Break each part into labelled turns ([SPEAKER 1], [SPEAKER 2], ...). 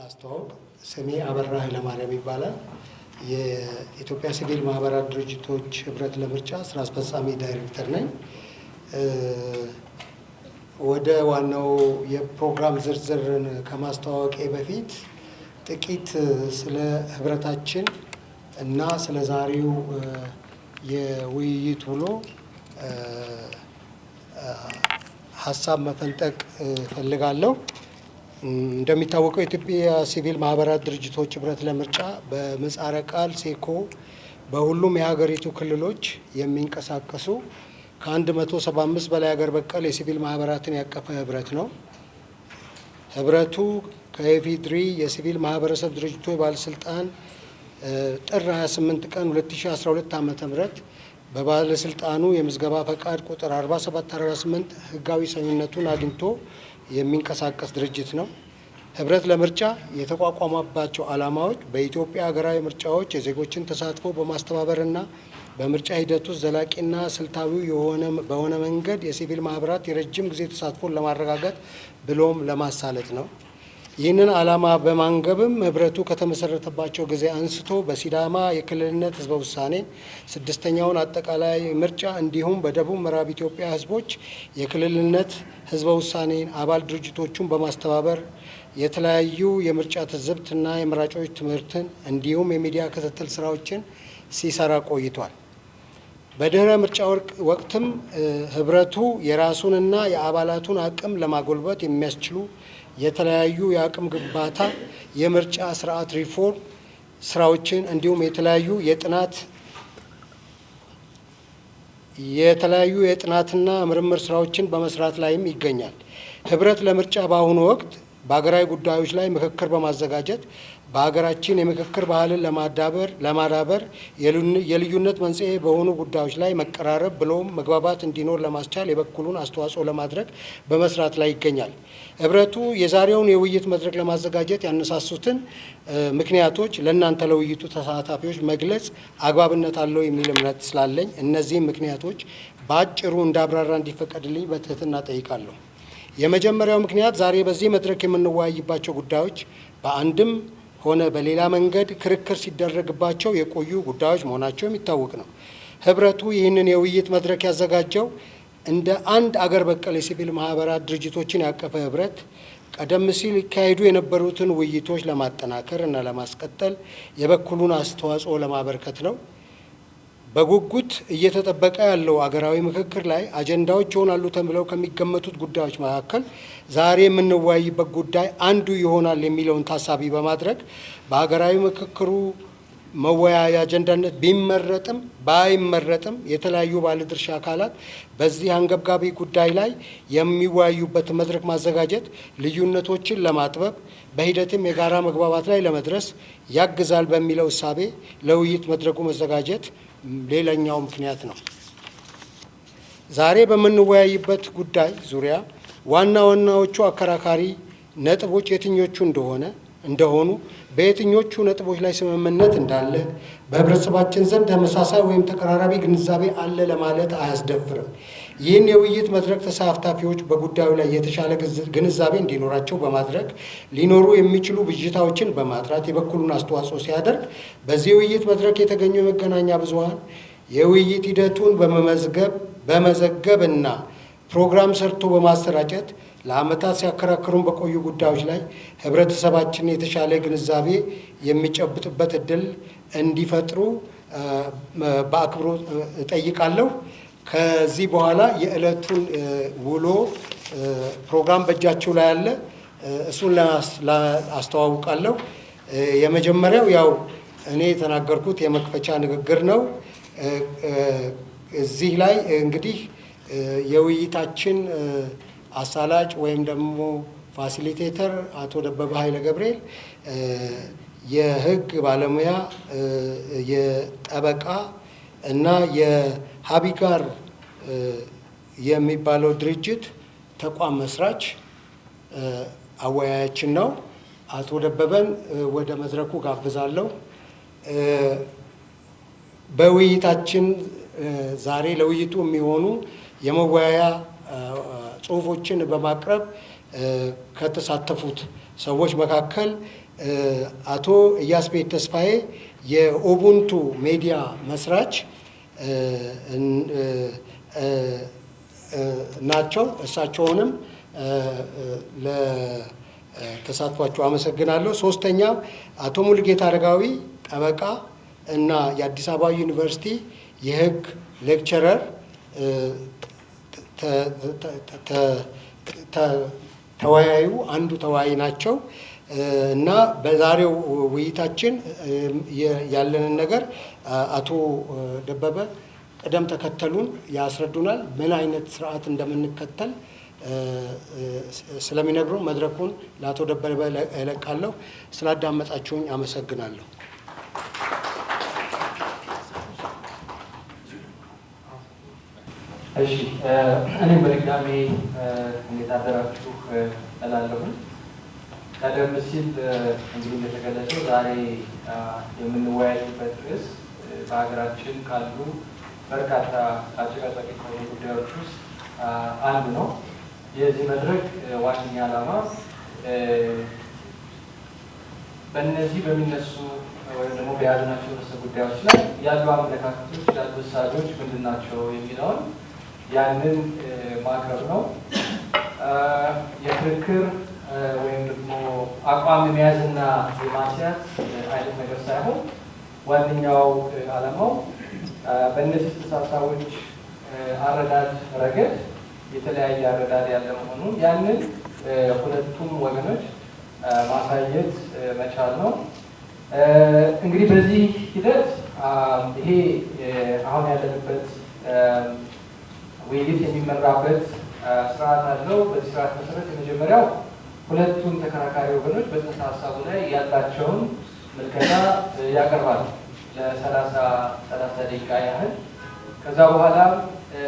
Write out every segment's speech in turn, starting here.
[SPEAKER 1] ላስተዋውቅ። ስሜ አበራ ኃይለማርያም ይባላል። የኢትዮጵያ ሲቪል ማህበራት ድርጅቶች ህብረት ለምርጫ ስራ አስፈጻሚ ዳይሬክተር ነኝ። ወደ ዋናው የፕሮግራም ዝርዝርን ከማስተዋወቄ በፊት ጥቂት ስለ ህብረታችን እና ስለ ዛሬው የውይይት ውሎ ሀሳብ መፈንጠቅ ፈልጋለሁ። እንደሚታወቀው የኢትዮጵያ ሲቪል ማህበራት ድርጅቶች ህብረት ለምርጫ በምህጻረ ቃል ሴኮ በሁሉም የሀገሪቱ ክልሎች የሚንቀሳቀሱ ከ175 በላይ ሀገር በቀል የሲቪል ማህበራትን ያቀፈ ህብረት ነው። ህብረቱ ከኢፌዴሪ የሲቪል ማህበረሰብ ድርጅቶች ባለስልጣን ጥር 28 ቀን 2012 ዓ.ም በባለስልጣኑ የምዝገባ ፈቃድ ቁጥር 4748 ህጋዊ ሰውነቱን አግኝቶ የሚንቀሳቀስ ድርጅት ነው። ህብረት ለምርጫ የተቋቋመባቸው ዓላማዎች በኢትዮጵያ ሀገራዊ ምርጫዎች የዜጎችን ተሳትፎ በማስተባበርና በምርጫ ሂደት ውስጥ ዘላቂና ስልታዊ በሆነ መንገድ የሲቪል ማህበራት የረጅም ጊዜ ተሳትፎን ለማረጋገጥ ብሎም ለማሳለጥ ነው። ይህንን ዓላማ በማንገብም ህብረቱ ከተመሰረተባቸው ጊዜ አንስቶ በሲዳማ የክልልነት ህዝበ ውሳኔ፣ ስድስተኛውን አጠቃላይ ምርጫ እንዲሁም በደቡብ ምዕራብ ኢትዮጵያ ህዝቦች የክልልነት ህዝበ ውሳኔ አባል ድርጅቶቹን በማስተባበር የተለያዩ የምርጫ ትዝብትና የመራጮች ትምህርትን እንዲሁም የሚዲያ ክትትል ስራዎችን ሲሰራ ቆይቷል። በድህረ ምርጫ ወቅትም ህብረቱ የራሱንና የአባላቱን አቅም ለማጎልበት የሚያስችሉ የተለያዩ የአቅም ግንባታ፣ የምርጫ ስርዓት ሪፎርም ስራዎችን እንዲሁም የተለያዩ የጥናትና ምርምር ስራዎችን በመስራት ላይም ይገኛል። ህብረት ለምርጫ በአሁኑ ወቅት በሀገራዊ ጉዳዮች ላይ ምክክር በማዘጋጀት በሀገራችን የምክክር ባህልን ለማዳበር የልዩነት መንስኤ በሆኑ ጉዳዮች ላይ መቀራረብ ብሎም መግባባት እንዲኖር ለማስቻል የበኩሉን አስተዋጽኦ ለማድረግ በመስራት ላይ ይገኛል። ህብረቱ የዛሬውን የውይይት መድረክ ለማዘጋጀት ያነሳሱትን ምክንያቶች ለእናንተ ለውይይቱ ተሳታፊዎች መግለጽ አግባብነት አለው የሚል እምነት ስላለኝ እነዚህም ምክንያቶች በአጭሩ እንዳብራራ እንዲፈቀድልኝ በትህትና ጠይቃለሁ። የመጀመሪያው ምክንያት ዛሬ በዚህ መድረክ የምንወያይባቸው ጉዳዮች በአንድም ሆነ በሌላ መንገድ ክርክር ሲደረግባቸው የቆዩ ጉዳዮች መሆናቸው የሚታወቅ ነው። ህብረቱ ይህንን የውይይት መድረክ ያዘጋጀው እንደ አንድ አገር በቀል የሲቪል ማህበራት ድርጅቶችን ያቀፈ ህብረት ቀደም ሲል ይካሄዱ የነበሩትን ውይይቶች ለማጠናከር እና ለማስቀጠል የበኩሉን አስተዋጽኦ ለማበርከት ነው። በጉጉት እየተጠበቀ ያለው አገራዊ ምክክር ላይ አጀንዳዎች ይሆናሉ ተብለው ከሚገመቱት ጉዳዮች መካከል ዛሬ የምንወያይበት ጉዳይ አንዱ ይሆናል የሚለውን ታሳቢ በማድረግ በሀገራዊ ምክክሩ መወያያ አጀንዳነት ቢመረጥም ባይመረጥም የተለያዩ ባለድርሻ አካላት በዚህ አንገብጋቢ ጉዳይ ላይ የሚወያዩበት መድረክ ማዘጋጀት ልዩነቶችን ለማጥበብ በሂደትም የጋራ መግባባት ላይ ለመድረስ ያግዛል በሚለው እሳቤ ለውይይት መድረኩ መዘጋጀት ሌላኛው ምክንያት ነው። ዛሬ በምንወያይበት ጉዳይ ዙሪያ ዋናዎቹ አከራካሪ ነጥቦች የትኞቹ እንደሆኑ በየትኞቹ ነጥቦች ላይ ስምምነት እንዳለ በህብረተሰባችን ዘንድ ተመሳሳይ ወይም ተቀራራቢ ግንዛቤ አለ ለማለት አያስደፍርም። ይህን የውይይት መድረክ ተሳታፊዎች በጉዳዩ ላይ የተሻለ ግንዛቤ እንዲኖራቸው በማድረግ ሊኖሩ የሚችሉ ብዥታዎችን በማጥራት የበኩሉን አስተዋጽኦ ሲያደርግ በዚህ የውይይት መድረክ የተገኙ የመገናኛ ብዙኃን የውይይት ሂደቱን በመዘገብ እና ፕሮግራም ሰርቶ በማሰራጨት ለዓመታት ሲያከራክሩን በቆዩ ጉዳዮች ላይ ህብረተሰባችን የተሻለ ግንዛቤ የሚጨብጥበት እድል እንዲፈጥሩ በአክብሮት እጠይቃለሁ። ከዚህ በኋላ የዕለቱን ውሎ ፕሮግራም በእጃችሁ ላይ አለ። እሱን አስተዋውቃለሁ። የመጀመሪያው ያው እኔ የተናገርኩት የመክፈቻ ንግግር ነው። እዚህ ላይ እንግዲህ የውይይታችን አሳላጭ ወይም ደግሞ ፋሲሊቴተር አቶ ደበበ ኃይለ ገብርኤል የህግ ባለሙያ የጠበቃ እና የሀቢጋር የሚባለው ድርጅት ተቋም መስራች አወያያችን ነው። አቶ ደበበን ወደ መድረኩ ጋብዛለሁ። በውይይታችን ዛሬ ለውይይቱ የሚሆኑ የመወያያ ጽሁፎችን በማቅረብ ከተሳተፉት ሰዎች መካከል አቶ ኢያስቤት ተስፋዬ የኡቡንቱ ሚዲያ መስራች ናቸው። እሳቸውንም ለተሳትፏቸው አመሰግናለሁ። ሶስተኛው አቶ ሙሉጌታ አረጋዊ ጠበቃ እና የአዲስ አበባ ዩኒቨርሲቲ የሕግ ሌክቸረር ተወያዩ አንዱ ተወያይ ናቸው እና በዛሬው ውይይታችን ያለንን ነገር አቶ ደበበ ቅደም ተከተሉን ያስረዱናል። ምን አይነት ስርዓት እንደምንከተል ስለሚነግሩ መድረኩን ለአቶ ደበበ እለቃለሁ። ስላዳመጣችሁኝ አመሰግናለሁ።
[SPEAKER 2] እሺ፣ እኔም በድጋሚ እንዴት አደራችሁ እላለሁ። ቀደም ሲል እንግዲህ እንደተገለጸው ዛሬ የምንወያይበት ርዕስ በሀገራችን ካሉ በርካታ አጨቃጫቂ ከሆኑ ጉዳዮች ውስጥ አንዱ ነው። የዚህ መድረክ ዋነኛ ዓላማ በእነዚህ በሚነሱ ወይም ደግሞ በያዝናቸው ርዕሰ ጉዳዮች ላይ ያሉ አመለካከቶች፣ ያሉ እሳቤዎች ምንድን ናቸው የሚለውን ያንን ማቅረብ ነው። የክርክር ወይም ደግሞ አቋም የመያዝና የማስያዝ አይነት ነገር ሳይሆን ዋነኛው ዓላማው በእነዚህ ጽንሰ ሀሳቦች አረዳድ ረገድ የተለያየ አረዳድ ያለ መሆኑን ያንን ሁለቱም ወገኖች ማሳየት መቻል ነው። እንግዲህ በዚህ ሂደት ይሄ አሁን ያለንበት ውይይት የሚመራበት ስርዓት አለው። በዚህ ስርዓት መሰረት የመጀመሪያው ሁለቱም ተከራካሪ ወገኖች በጽንሰ ሀሳቡ ላይ ያላቸውን ምልከታ ያቀርባሉ ለ30 ደቂቃ ያህል። ከዛ በኋላ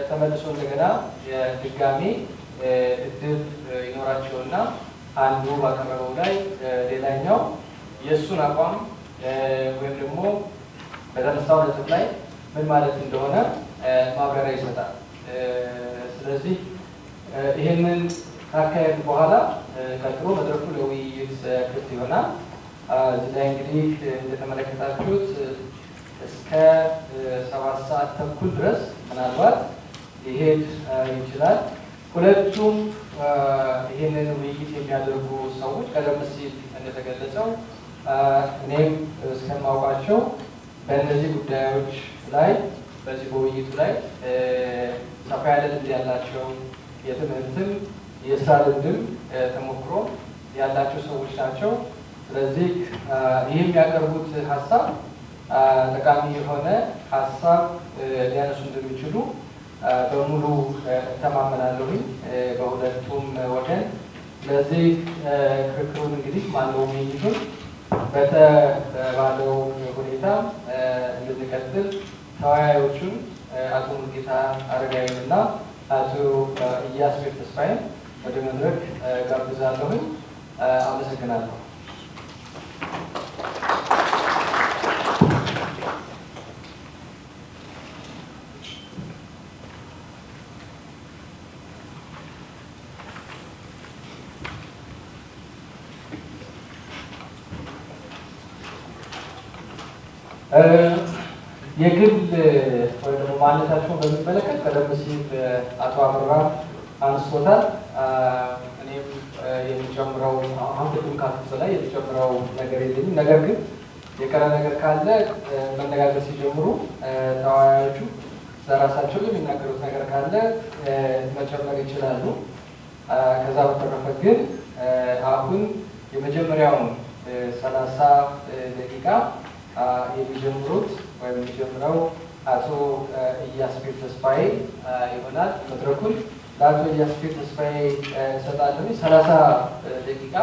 [SPEAKER 2] ተመልሶ እንደገና የድጋሜ እድል ይኖራቸውና አንዱ ባቀረበው ላይ ሌላኛው የእሱን አቋም ወይም ደግሞ በተነሳው ነጥብ ላይ ምን ማለት እንደሆነ ማብራሪያ ይሰጣል። ስለዚህ ይህንን ካካሄዱ በኋላ ቀጥሎ መድረኩ ለውይይት ክፍት ይሆናል። እዚህ ላይ እንግዲህ እንደተመለከታችሁት እስከ 7 ሰዓት ተኩል ድረስ ምናልባት ሊሄድ ይችላል። ሁለቱም ይህንን ውይይት የሚያደርጉ ሰዎች ቀደም ሲል እንደተገለጸው እኔም እስከማውቃቸው በእነዚህ ጉዳዮች ላይ በዚህ በውይይቱ ላይ ሰፋ ያለ ልምድ ያላቸው የትምህርትም የስራ ልምድም ተሞክሮ ያላቸው ሰዎች ናቸው። ስለዚህ ይህ የሚያቀርቡት ሀሳብ ጠቃሚ የሆነ ሀሳብ ሊያነሱ እንደሚችሉ በሙሉ እተማመናለሁኝ በሁለቱም ወገን። ስለዚህ ክርክሩን እንግዲህ ማነው ውይይቱን በተባለው ሁኔታ እንድንቀጥል ተወያዮቹን አቶ ሙሉጌታ አረጋዊን እና አቶ ኢያስቤት ተስፋዬን ወደ መድረክ ጋብዛለሁኝ። አመሰግናለሁ። የግል ወይ ደግሞ ማንነታቸውን በሚመለከት ቀደም ሲል አቶ አበራ አንስቶታል። እኔም የሚጨምረው አሁን ቅድም ካልኩት ላይ የሚጨምረው ነገር የለኝም። ነገር ግን የቀረ ነገር ካለ መነጋገር ሲጀምሩ ተወያዮቹ ለራሳቸው የሚናገሩት ነገር ካለ መጨመር ይችላሉ። ከዛ በተረፈ ግን አሁን የመጀመሪያውን 30 ደቂቃ የሚጀምሩት ወይም የሚጀምረው አቶ ኢያስቤት ተስፋዬ ይሆናል። መድረኩን ለአቶ ኢያስቤት ተስፋዬ እሰጣለሁ። 30 ደቂቃ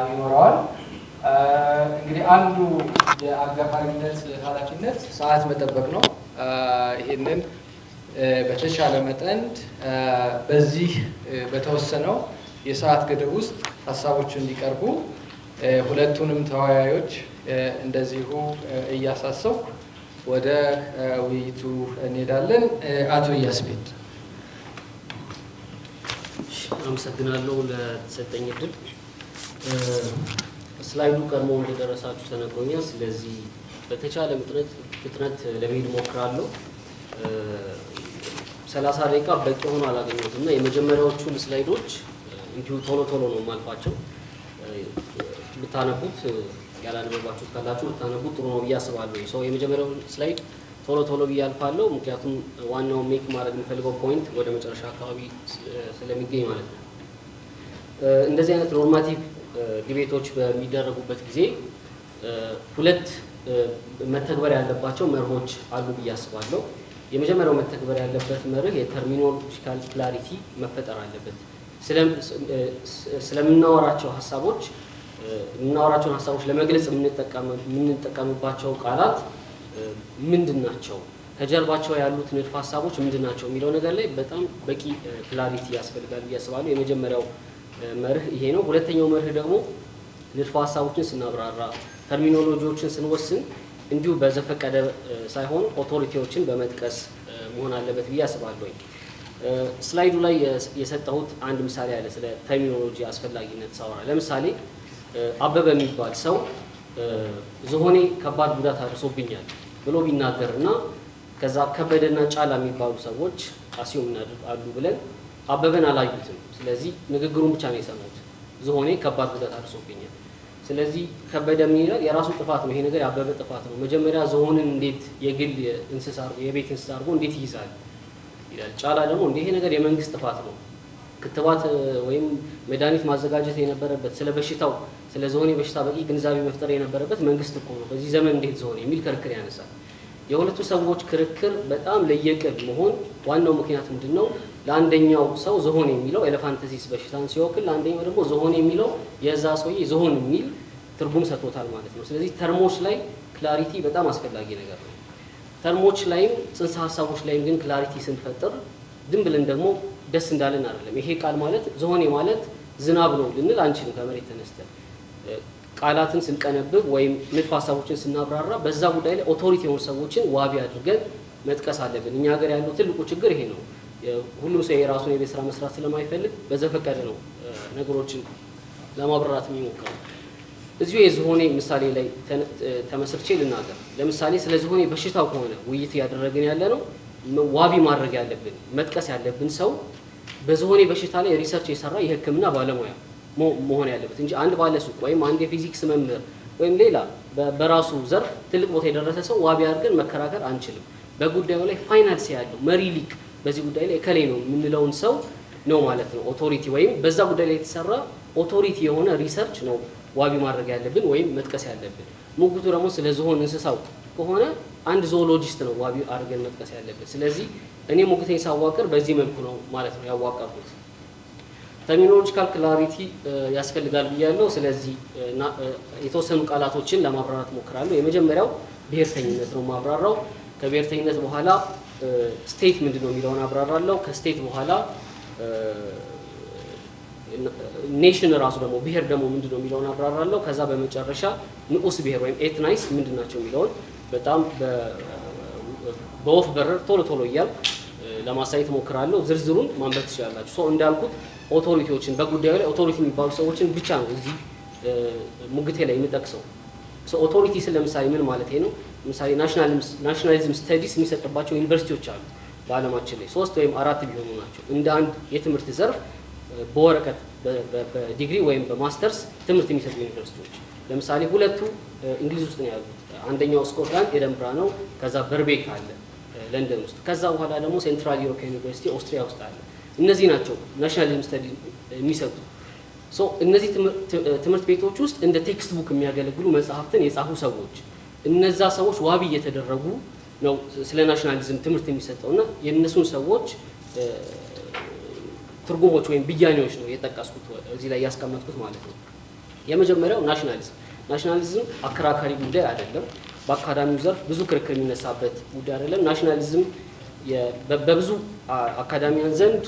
[SPEAKER 2] ይኖረዋል። እንግዲህ አንዱ የአጋፋሪነት ኃላፊነት ሰዓት መጠበቅ ነው። ይህንን በተሻለ መጠን በዚህ በተወሰነው የሰዓት ገደብ ውስጥ ሀሳቦች እንዲቀርቡ ሁለቱንም ተወያዮች እንደዚሁ እያሳሰው ወደ ውይይቱ እንሄዳለን። አቶ ኢያስቤት።
[SPEAKER 3] አመሰግናለሁ ለተሰጠኝ እድል። ስላይዱ ቀድሞ እንደደረሳችሁ ተነግሮኛል። ስለዚህ በተቻለ ፍጥነት ለመሄድ ሞክራለሁ። 30 ደቂቃ በቂ ሆኖ አላገኘሁትም እና የመጀመሪያዎቹን ስላይዶች እንዲሁ ቶሎ ነው ማልፋቸው። ብታነቡት ያላነበባችሁት ካላችሁ ብታነቡት ጥሩ ነው ብዬ አስባለሁ። ሰው የመጀመሪያውን ስላይድ ቶሎ ብዬ አልፋለሁ፣ ምክንያቱም ዋናው ሜክ ማድረግ የሚፈልገው ፖይንት ወደ መጨረሻ አካባቢ ስለሚገኝ ማለት ነው። እንደዚህ አይነት ኖርማቲቭ ዲቤቶች በሚደረጉበት ጊዜ ሁለት መተግበር ያለባቸው መርሆች አሉ ብዬ አስባለሁ። የመጀመሪያው መተግበር ያለበት መርህ የተርሚኖሎጂካል ክላሪቲ መፈጠር አለበት። ስለምናወራቸውን ሀሳቦች ለመግለጽ የምንጠቀምባቸው ቃላት ምንድን ናቸው፣ ከጀርባቸው ያሉት ንድፍ ሀሳቦች ምንድን ናቸው የሚለው ነገር ላይ በጣም በቂ ክላሪቲ ያስፈልጋል ብዬ አስባለሁ። የመጀመሪያው መርህ ይሄ ነው። ሁለተኛው መርህ ደግሞ ንድፍ ሀሳቦችን ስናብራራ፣ ተርሚኖሎጂዎችን ስንወስን እንዲሁ በዘፈቀደ ሳይሆን ኦቶሪቲዎችን በመጥቀስ መሆን አለበት ብዬ አስባለሁ። ስላይዱ ላይ የሰጠሁት አንድ ምሳሌ አለ ስለ ተርሚኖሎጂ አስፈላጊነት ሳወራ። ለምሳሌ አበበ የሚባል ሰው ዝሆኔ ከባድ ጉዳት አድርሶብኛል ብሎ ቢናገር እና ከዛ ከበደና ጫላ የሚባሉ ሰዎች አሲዩም አሉ ብለን አበበን አላዩትም። ስለዚህ ንግግሩን ብቻ ነው የሰሙት። ዝሆኔ ከባድ ጉዳት አድርሶብኛል። ስለዚህ ከበደ ምን ይላል? የራሱ ጥፋት ነው ይሄ ነገር፣ ያበበ ጥፋት ነው። መጀመሪያ ዝሆንን እንዴት የግል እንስሳ የቤት እንስሳ አድርጎ እንዴት ይይዛል ይላል። ጫላ ደግሞ ይሄ ነገር የመንግስት ጥፋት ነው፣ ክትባት ወይም መድኃኒት ማዘጋጀት የነበረበት ስለ በሽታው ስለ ዝሆኔ በሽታ በቂ ግንዛቤ መፍጠር የነበረበት መንግስት እኮ ነው፣ በዚህ ዘመን እንዴት ዝሆኔ የሚል ክርክር ያነሳል። የሁለቱ ሰዎች ክርክር በጣም ለየቅል መሆን ዋናው ምክንያት ምንድነው? ለአንደኛው ሰው ዝሆን የሚለው ኤሌፋንቲሲስ በሽታን ሲወክል፣ ለአንደኛው ደግሞ ዝሆን የሚለው የዛ ሰውዬ ዝሆን የሚል ትርጉም ሰጥቶታል ማለት ነው። ስለዚህ ተርሞች ላይ ክላሪቲ በጣም አስፈላጊ ነገር ነው። ተርሞች ላይም ጽንሰ ሀሳቦች ላይም ግን ክላሪቲ ስንፈጥር ዝም ብለን ደግሞ ደስ እንዳለን አይደለም። ይሄ ቃል ማለት ዝሆኔ ማለት ዝናብ ነው ልንል አንችልም። ከመሬት ተነስተን ቃላትን ስንቀነብብ ወይም ንድፍ ሀሳቦችን ስናብራራ በዛ ጉዳይ ላይ ኦቶሪቲ የሆኑ ሰዎችን ዋቢ አድርገን መጥቀስ አለብን። እኛ ሀገር ያለው ትልቁ ችግር ይሄ ነው። ሁሉም ሰው የራሱን የቤት ስራ መስራት ስለማይፈልግ በዘፈቀደ ነው ነገሮችን ለማብራራት የሚሞክረው። እዚሁ የዝሆኔ ምሳሌ ላይ ተመስርቼ ልናገር። ለምሳሌ ስለ ዝሆኔ በሽታው ከሆነ ውይይት እያደረግን ያለ ነው፣ ዋቢ ማድረግ ያለብን መጥቀስ ያለብን ሰው በዝሆኔ በሽታ ላይ ሪሰርች የሰራ የሕክምና ባለሙያ መሆን ያለበት እንጂ አንድ ባለሱቅ ወይም አንድ የፊዚክስ መምህር ወይም ሌላ በራሱ ዘርፍ ትልቅ ቦታ የደረሰ ሰው ዋቢ አድርገን መከራከር አንችልም። በጉዳዩ ላይ ፋይናንስ ያለው መሪ ሊቅ በዚህ ጉዳይ ላይ እከሌ ነው የምንለውን ሰው ነው ማለት ነው ኦቶሪቲ ወይም በዛ ጉዳይ ላይ የተሰራ ኦቶሪቲ የሆነ ሪሰርች ነው ዋቢ ማድረግ ያለብን ወይም መጥቀስ ያለብን። ሙግቱ ደግሞ ስለ ዝሆን እንስሳው ከሆነ አንድ ዞኦሎጂስት ነው ዋቢ አድርገን መጥቀስ ያለብን። ስለዚህ እኔ ሙግቴን ሳዋቅር በዚህ መልኩ ነው ማለት ነው ያዋቀርኩት። ተርሚኖሎጂካል ክላሪቲ ያስፈልጋል ብያለሁ። ስለዚህ የተወሰኑ ቃላቶችን ለማብራራት ሞክራለሁ። የመጀመሪያው ብሔርተኝነት ነው ማብራራው። ከብሔርተኝነት በኋላ ስቴት ምንድን ነው የሚለውን አብራራለሁ። ከስቴት በኋላ ኔሽን ራሱ ደግሞ ብሔር ደግሞ ምንድን ነው የሚለውን አብራራለሁ። ከዛ በመጨረሻ ንዑስ ብሔር ወይም ኤትናይስ ምንድን ናቸው የሚለውን በጣም በወፍ በረር ቶሎ እያል ለማሳየት ሞክራለሁ። ዝርዝሩን ማንበብ ትችላላችሁ። ሰው እንዳልኩት ኦቶሪቲዎችን በጉዳዩ ላይ ኦቶሪቲ የሚባሉ ሰዎችን ብቻ ነው እዚህ ሙግቴ ላይ የሚጠቅሰው። ኦቶሪቲ ስለ ለምሳሌ ምን ማለት ነው? ለምሳሌ ናሽናሊዝም ስተዲስ የሚሰጥባቸው ዩኒቨርሲቲዎች አሉ በዓለማችን ላይ 3 ወይም 4 ቢሆኑ ናቸው። እንደ አንድ የትምህርት ዘርፍ በወረቀት በዲግሪ ወይም በማስተርስ ትምህርት የሚሰጡ ዩኒቨርሲቲዎች ለምሳሌ ሁለቱ እንግሊዝ ውስጥ ነው ያሉት። አንደኛው ስኮትላንድ ኤደንብራ ነው። ከዛ በርቤክ አለ ለንደን ውስጥ። ከዛ በኋላ ደግሞ ሴንትራል ዩሮፒያን ዩኒቨርሲቲ ኦስትሪያ ውስጥ አለ። እነዚህ ናቸው ናሽናሊዝም ስተዲ የሚሰጡ። እነዚህ ትምህርት ቤቶች ውስጥ እንደ ቴክስት ቡክ የሚያገለግሉ መጽሐፍትን የጻፉ ሰዎች እነዛ ሰዎች ዋቢ እየተደረጉ ነው ስለ ናሽናሊዝም ትምህርት የሚሰጠው እና የእነሱን ሰዎች ትርጉሞች ወይም ብያኔዎች ነው የጠቀስኩት እዚህ ላይ ያስቀመጥኩት ማለት ነው። የመጀመሪያው ናሽናሊዝም አከራካሪ ጉዳይ አይደለም። በአካዳሚው ዘርፍ ብዙ ክርክር የሚነሳበት ጉዳይ አይደለም። ናሽናሊዝም በብዙ አካዳሚያን ዘንድ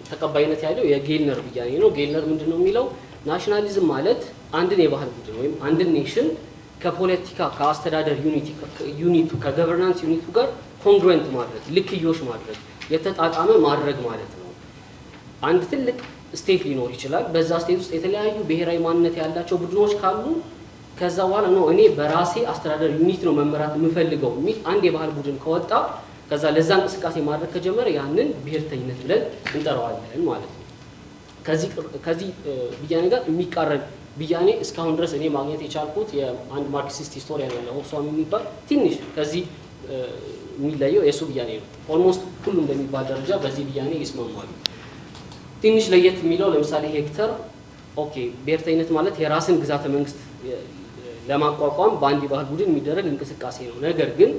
[SPEAKER 3] ተቀባይነት ያለው የጌልነር ብያኔ ነው። ጌልነር ምንድን ነው የሚለው? ናሽናሊዝም ማለት አንድን የባህል ቡድን ወይም አንድን ኔሽን ከፖለቲካ ከአስተዳደር ዩኒቱ ከገቨርናንስ ዩኒቱ ጋር ኮንግሩዌንት ማድረግ ልክዮሽ ማድረግ የተጣጣመ ማድረግ ማለት ነው። አንድ ትልቅ ስቴት ሊኖር ይችላል። በዛ ስቴት ውስጥ የተለያዩ ብሔራዊ ማንነት ያላቸው ቡድኖች ካሉ ከዛ በኋላ ነው እኔ በራሴ አስተዳደር ዩኒት ነው መመራት የምፈልገው የሚል አንድ የባህል ቡድን ከወጣ ከዛ ለዛ እንቅስቃሴ ማድረግ ከጀመረ ያንን ብሔርተኝነት ብለን እንጠራዋለን ማለት ነው። ከዚህ ብያኔ ጋር የሚቃረን ብያኔ እስካሁን ድረስ እኔ ማግኘት የቻልኩት የአንድ ማርክሲስት ሂስቶሪያን ያለ ሆብስዋም የሚባል ትንሽ ከዚህ የሚለየው የእሱ ብያኔ ነው። ኦልሞስት ሁሉም በሚባል ደረጃ በዚህ ብያኔ ይስማማሉ። ትንሽ ለየት የሚለው ለምሳሌ ሄክተር ኦኬ ብሔርተኝነት ማለት የራስን ግዛተ መንግስት ለማቋቋም በአንድ የባህል ቡድን የሚደረግ እንቅስቃሴ ነው። ነገር ግን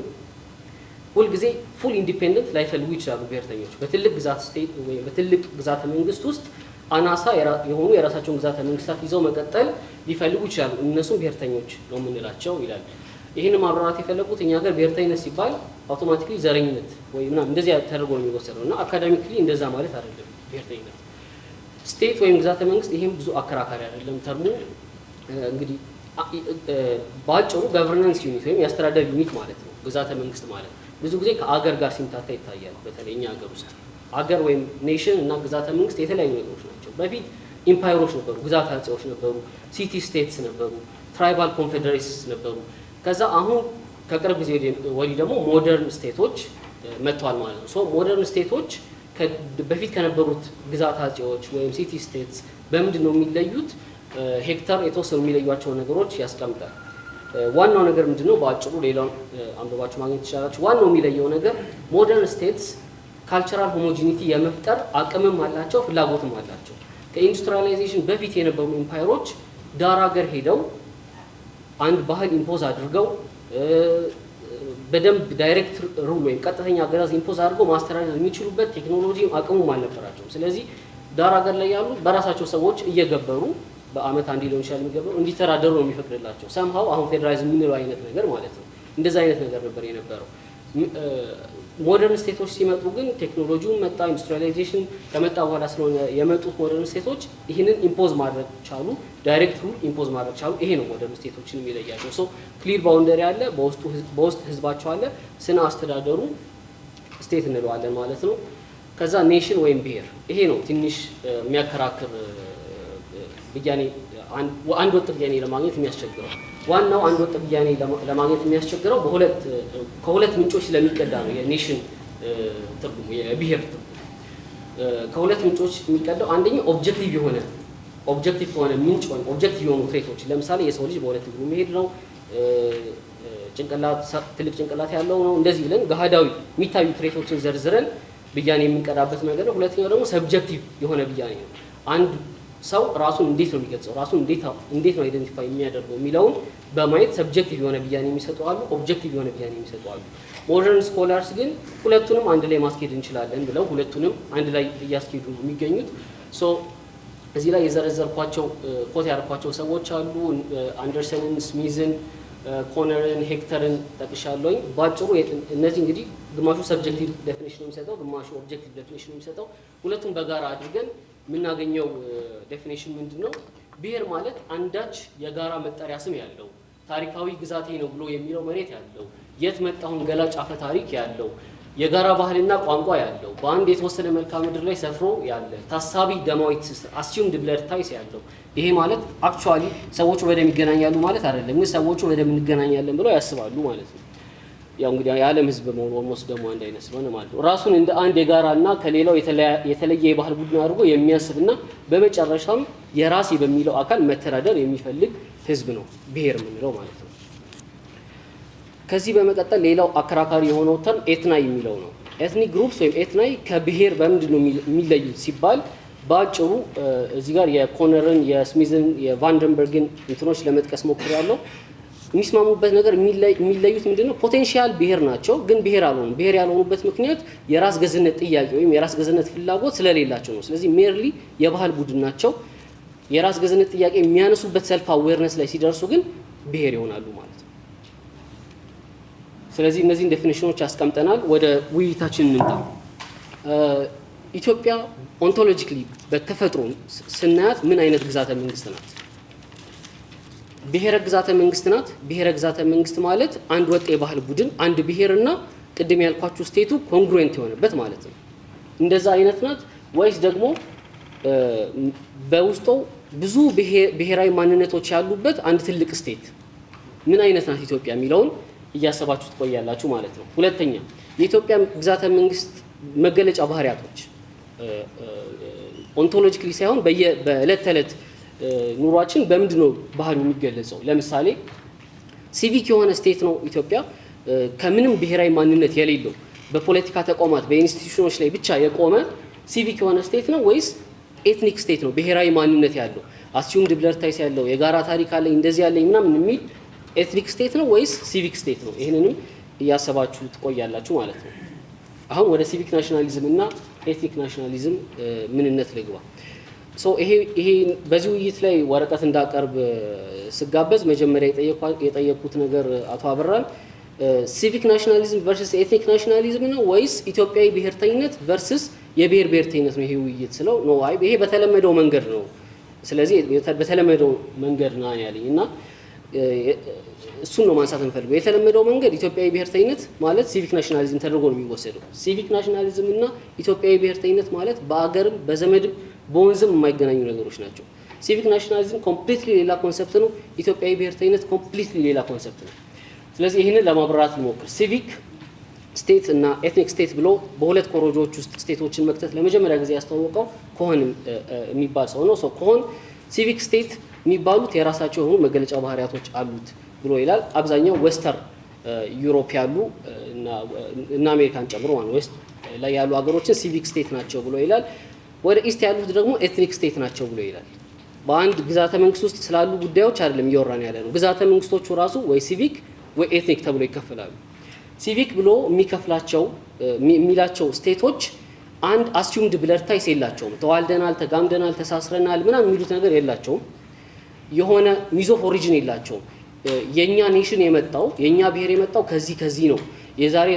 [SPEAKER 3] ሁልጊዜ ፉል ኢንዲፔንደንት ላይፈልጉ ይችላሉ ብሔርተኞች። በትልቅ ግዛት ስቴት ወይም በትልቅ ግዛተ መንግስት ውስጥ አናሳ የሆኑ የራሳቸውን ግዛተ መንግስታት ይዘው መቀጠል ሊፈልጉ ይችላሉ። እነሱም ብሔርተኞች ነው የምንላቸው ይላል። ይህን ማብራራት የፈለጉት እኛ ሀገር ብሔርተኝነት ሲባል አውቶማቲክሊ ዘረኝነት ወይ ምናምን እንደዚያ ተደርጎ ነው የሚወሰደው እና አካዳሚክሊ እንደዛ ማለት አይደለም። ብሔርተኝነት ስቴት ወይም ግዛተ መንግስት ይህም ብዙ አከራካሪ አይደለም ተርሙ። እንግዲህ በአጭሩ ገቨርናንስ ዩኒት ወይም የአስተዳደር ዩኒት ማለት ነው ግዛተ መንግስት ማለት። ብዙ ጊዜ ከአገር ጋር ሲምታታ ይታያል። በተለይ እኛ ሀገር ውስጥ አገር ወይም ኔሽን እና ግዛተ መንግስት የተለያዩ ነገሮች ናቸው። በፊት ኢምፓየሮች ነበሩ፣ ግዛት አጼዎች ነበሩ፣ ሲቲ ስቴትስ ነበሩ፣ ትራይባል ኮንፌዴሬሲስ ነበሩ። ከዛ አሁን ከቅርብ ጊዜ ወዲህ ደግሞ ሞደርን ስቴቶች መጥተዋል ማለት ነው። ሶ ሞደርን ስቴቶች በፊት ከነበሩት ግዛት አጼዎች ወይም ሲቲ ስቴትስ በምንድን ነው የሚለዩት? ሄክተር የተወሰኑ የሚለዩቸው ነገሮች ያስቀምጣል። ዋናው ነገር ምንድነው? በአጭሩ ሌላውን አንብባችሁ ማግኘት ትችላላችሁ። ዋናው የሚለየው ነገር ሞደርን ስቴትስ ካልቸራል ሆሞጂኒቲ የመፍጠር አቅምም አላቸው፣ ፍላጎትም አላቸው። ከኢንዱስትሪያላይዜሽን በፊት የነበሩ ኢምፓየሮች ዳር ሀገር ሄደው አንድ ባህል ኢምፖዝ አድርገው በደንብ ዳይሬክት ሩል ወይም ቀጥተኛ አገዛዝ ኢምፖዝ አድርገው ማስተዳደር የሚችሉበት ቴክኖሎጂም አቅሙም አልነበራቸውም። ስለዚህ ዳር ሀገር ላይ ያሉ በራሳቸው ሰዎች እየገበሩ በአመት አንድ ሊሆን ይችላል የሚገበሩ እንዲተዳደሩ ነው የሚፈቅድላቸው። ሰምሃው አሁን ፌዴራሊዝም የምንለው አይነት ነገር ማለት ነው። እንደዛ አይነት ነገር ነበር የነበረው። ሞደርን ስቴቶች ሲመጡ ግን ቴክኖሎጂውን መጣ፣ ኢንዱስትሪያላይዜሽን ከመጣ በኋላ ስለሆነ የመጡት ሞደርን ስቴቶች ይህንን ኢምፖዝ ማድረግ ቻሉ፣ ዳይሬክት ሩል ኢምፖዝ ማድረግ ቻሉ። ይሄ ነው ሞደርን ስቴቶችን የሚለያቸው። ሶ ክሊር ባውንደሪ አለ፣ በውስጥ ህዝባቸው አለ፣ ስነ አስተዳደሩ ስቴት እንለዋለን ማለት ነው። ከዛ ኔሽን ወይም ብሔር፣ ይሄ ነው ትንሽ የሚያከራክር ብያኔ፣ አንድ ወጥ ብያኔ ለማግኘት የሚያስቸግረው። ዋናው አንድ ወጥ ብያኔ ለማግኘት የሚያስቸግረው ከሁለት ምንጮች ስለሚቀዳ ነው። የኔሽን ትርጉሙ የብሔር ትርጉሙ ከሁለት ምንጮች የሚቀዳው አንደኛው ኦብጀክቲቭ ከሆነ ምንጭ ወይም ኦብጀክቲቭ የሆኑ ትሬቶች፣ ለምሳሌ የሰው ልጅ በሁለት እግሩ መሄድ ነው፣ ትልቅ ጭንቅላት ያለው ነው፣ እንደዚህ ብለን ገሃዳዊ የሚታዩ ትሬቶችን ዘርዝረን ብያኔ የምንቀዳበት ነገር ነው። ሁለተኛው ደግሞ ሰብጀክቲቭ የሆነ ብያኔ ነው። አንድ ሰው ራሱን እንዴት ነው የሚገልጸው፣ ራሱን እንዴት ነው አይደንቲፋይ የሚያደርገው የሚለውን በማየት ሰብጀክቲቭ የሆነ ብያኔ የሚሰጡ አሉ፣ ኦብጀክቲቭ የሆነ ብያኔ የሚሰጡ አሉ። ሞደርን ስኮላርስ ግን ሁለቱንም አንድ ላይ ማስኬድ እንችላለን ብለው ሁለቱንም አንድ ላይ እያስኬዱ ነው የሚገኙት። ሶ እዚህ ላይ የዘረዘርኳቸው ኮት ያደርኳቸው ሰዎች አሉ። አንደርሰንን፣ ስሚዝን፣ ኮነርን፣ ሄክተርን ጠቅሻለሁኝ። ባጭሩ እነዚህ እንግዲህ ግማሹ ሰብጀክቲቭ ዴፊኒሽን የሚሰጠው፣ ግማሹ ኦብጀክቲቭ ዴፊኒሽን የሚሰጠው፣ ሁለቱም በጋራ አድርገን የምናገኘው ዴፊኒሽን ምንድን ነው? ብሔር ማለት አንዳች የጋራ መጠሪያ ስም ያለው፣ ታሪካዊ ግዛቴ ነው ብሎ የሚለው መሬት ያለው፣ የት መጣሁን ገላጭ አፈ ታሪክ ያለው፣ የጋራ ባህልና ቋንቋ ያለው፣ በአንድ የተወሰነ መልክዓ ምድር ላይ ሰፍሮ ያለ፣ ታሳቢ ደማዊ ትስስር አስዩምድ ብለድ ታይስ ያለው። ይሄ ማለት አክቹዋሊ ሰዎቹ በደም ይገናኛሉ ማለት አይደለም፣ ግን ሰዎቹ በደም እንገናኛለን ብለው ያስባሉ ማለት ነው። ያው እንግዲህ የዓለም ሕዝብ መሆኑ ኦልሞስት ደግሞ አንድ አይነት ስለሆነ ማለት ነው። ራሱን እንደ አንድ የጋራና ከሌላው የተለየ የባህል ቡድን አድርጎ የሚያስብና በመጨረሻም የራሴ በሚለው አካል መተዳደር የሚፈልግ ሕዝብ ነው ብሔር የምንለው ማለት ነው። ከዚህ በመቀጠል ሌላው አከራካሪ የሆነው ተርም ኤትናይ የሚለው ነው። ኤትኒክ ግሩፕስ ወይም ኤትናይ ከብሔር በምንድን ነው የሚለዩት ሲባል በአጭሩ እዚህ ጋር የኮነርን፣ የስሚዝን፣ የቫንደንበርግን እንትኖች ለመጥቀስ ሞክሬያለሁ። የሚስማሙበት ነገር የሚለዩት ምንድነው? ፖቴንሻል ብሔር ናቸው፣ ግን ብሔር አልሆኑም። ብሔር ያልሆኑበት ምክንያት የራስ ገዝነት ጥያቄ ወይም የራስ ገዝነት ፍላጎት ስለሌላቸው ነው። ስለዚህ ሜርሊ የባህል ቡድን ናቸው። የራስ ገዝነት ጥያቄ የሚያነሱበት ሰልፍ አዌርነስ ላይ ሲደርሱ ግን ብሔር ይሆናሉ ማለት ነው። ስለዚህ እነዚህን ዴፊኒሽኖች አስቀምጠናል። ወደ ውይይታችን እንምጣ። ኢትዮጵያ ኦንቶሎጂካሊ በተፈጥሮ ስናያት ምን አይነት ግዛተ መንግስት ናት? ብሔረ ግዛተ መንግስት ናት። ብሔረ ግዛተ መንግስት ማለት አንድ ወጥ የባህል ቡድን፣ አንድ ብሔርና ቅድም ያልኳችሁ ስቴቱ ኮንግሩዌንት የሆነበት ማለት ነው። እንደዛ አይነት ናት ወይስ ደግሞ በውስጡ ብዙ ብሔራዊ ማንነቶች ያሉበት አንድ ትልቅ ስቴት ምን አይነት ናት ኢትዮጵያ የሚለውን እያሰባችሁ ትቆያላችሁ ማለት ነው። ሁለተኛ የኢትዮጵያ ግዛተ መንግስት መገለጫ ባህሪያቶች ኦንቶሎጂካሊ ሳይሆን በዕለት ተዕለት ኑሯችን በምንድን ነው ባህሪው የሚገለጸው? ለምሳሌ ሲቪክ የሆነ ስቴት ነው ኢትዮጵያ ከምንም ብሔራዊ ማንነት የሌለው በፖለቲካ ተቋማት በኢንስቲትዩሽኖች ላይ ብቻ የቆመ ሲቪክ የሆነ ስቴት ነው ወይስ ኤትኒክ ስቴት ነው ብሔራዊ ማንነት ያለው አስዩምድ ብለድ ታይስ ያለው የጋራ ታሪክ አለኝ እንደዚህ ያለኝ ምናምን የሚል ኤትኒክ ስቴት ነው ወይስ ሲቪክ ስቴት ነው? ይህንንም እያሰባችሁ ትቆያላችሁ ማለት ነው። አሁን ወደ ሲቪክ ናሽናሊዝም እና ኤትኒክ ናሽናሊዝም ምንነት ልግባ። ይሄ በዚህ ውይይት ላይ ወረቀት እንዳቀርብ ስጋበዝ መጀመሪያ የጠየቁት ነገር አቶ አበራን ሲቪክ ናሽናሊዝም ቨርሰስ ኤትኒክ ናሽናሊዝም ነው ወይስ ኢትዮጵያዊ ብሔርተኝነት ቨርሰስ የብሔር ብሔርተኝነት ነው ይሄ ውይይት ስለው ነው አይ ይሄ በተለመደው መንገድ ነው፣ ስለዚህ በተለመደው መንገድ ነው ያለኝ እና እሱን ነው ማንሳት እንፈልገው። የተለመደው መንገድ ኢትዮጵያዊ ብሔርተኝነት ማለት ሲቪክ ናሽናሊዝም ተደርጎ ነው የሚወሰደው። ሲቪክ ናሽናሊዝም እና ኢትዮጵያዊ ብሔርተኝነት ማለት በአገርም በዘመድም በወንዝም የማይገናኙ ነገሮች ናቸው። ሲቪክ ናሽናሊዝም ኮምፕሊትሊ ሌላ ኮንሰፕት ነው። ኢትዮጵያዊ ብሔርተኝነት ኮምፕሊትሊ ሌላ ኮንሰፕት ነው። ስለዚህ ይህንን ለማብራራት ልሞክር። ሲቪክ ስቴት እና ኤትኒክ ስቴት ብሎ በሁለት ኮሮጆዎች ውስጥ ስቴቶችን መክተት ለመጀመሪያ ጊዜ ያስተዋወቀው ኮሆን የሚባል ሰው ነው። ኮሆን ሲቪክ ስቴት የሚባሉት የራሳቸው የሆኑ መገለጫ ባህሪያቶች አሉት ብሎ ይላል። አብዛኛው ዌስተር ዩሮፕ ያሉ እና አሜሪካን ጨምሮ ማለት ዌስት ላይ ያሉ ሀገሮችን ሲቪክ ስቴት ናቸው ብሎ ይላል። ወደ ኢስት ያሉት ደግሞ ኤትኒክ ስቴት ናቸው ብሎ ይላል። በአንድ ግዛተ መንግስት ውስጥ ስላሉ ጉዳዮች አይደለም እያወራን ያለ ነው። ግዛተ መንግስቶቹ ራሱ ወይ ሲቪክ ወይ ኤትኒክ ተብሎ ይከፈላሉ። ሲቪክ ብሎ የሚከፍላቸው የሚላቸው ስቴቶች አንድ አስዩምድ ብለድ ታይስ የላቸውም። ተዋልደናል፣ ተጋምደናል፣ ተሳስረናል ምናምን የሚሉት ነገር የላቸውም። የሆነ ሚዝ ኦፍ ኦሪጂን የላቸውም። የኛ ኔሽን የመጣው የኛ ብሔር የመጣው ከዚህ ነው የዛሬ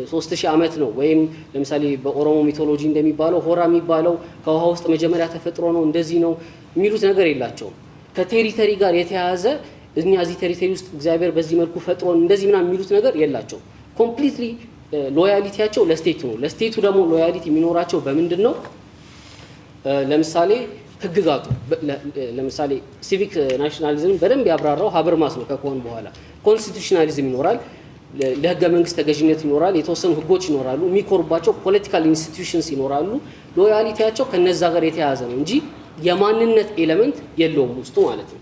[SPEAKER 3] 3000 ዓመት ነው። ወይም ለምሳሌ በኦሮሞ ሚቶሎጂ እንደሚባለው ሆራ የሚባለው ከውሃ ውስጥ መጀመሪያ ተፈጥሮ ነው እንደዚህ ነው የሚሉት ነገር የላቸውም። ከቴሪተሪ ጋር የተያያዘ እኛ እዚህ ቴሪተሪ ውስጥ እግዚአብሔር በዚህ መልኩ ፈጥሮ እንደዚህ ምናምን የሚሉት ነገር የላቸውም። ኮምፕሊትሊ ሎያሊቲያቸው ለስቴቱ ነው። ለስቴቱ ደግሞ ሎያሊቲ የሚኖራቸው በምንድን ነው? ለምሳሌ ህግጋቱ ለምሳሌ ሲቪክ ናሽናሊዝም በደንብ ያብራራው ሀበርማስ ነው። ከኮሆን በኋላ ኮንስቲቱሽናሊዝም ይኖራል፣ ለህገ መንግስት ተገዥነት ይኖራል፣ የተወሰኑ ህጎች ይኖራሉ፣ የሚኮሩባቸው ፖለቲካል ኢንስቲትዩሽንስ ይኖራሉ። ሎያሊቲያቸው ከነዛ ጋር የተያያዘ ነው እንጂ የማንነት ኤሌመንት የለውም ውስጡ ማለት ነው።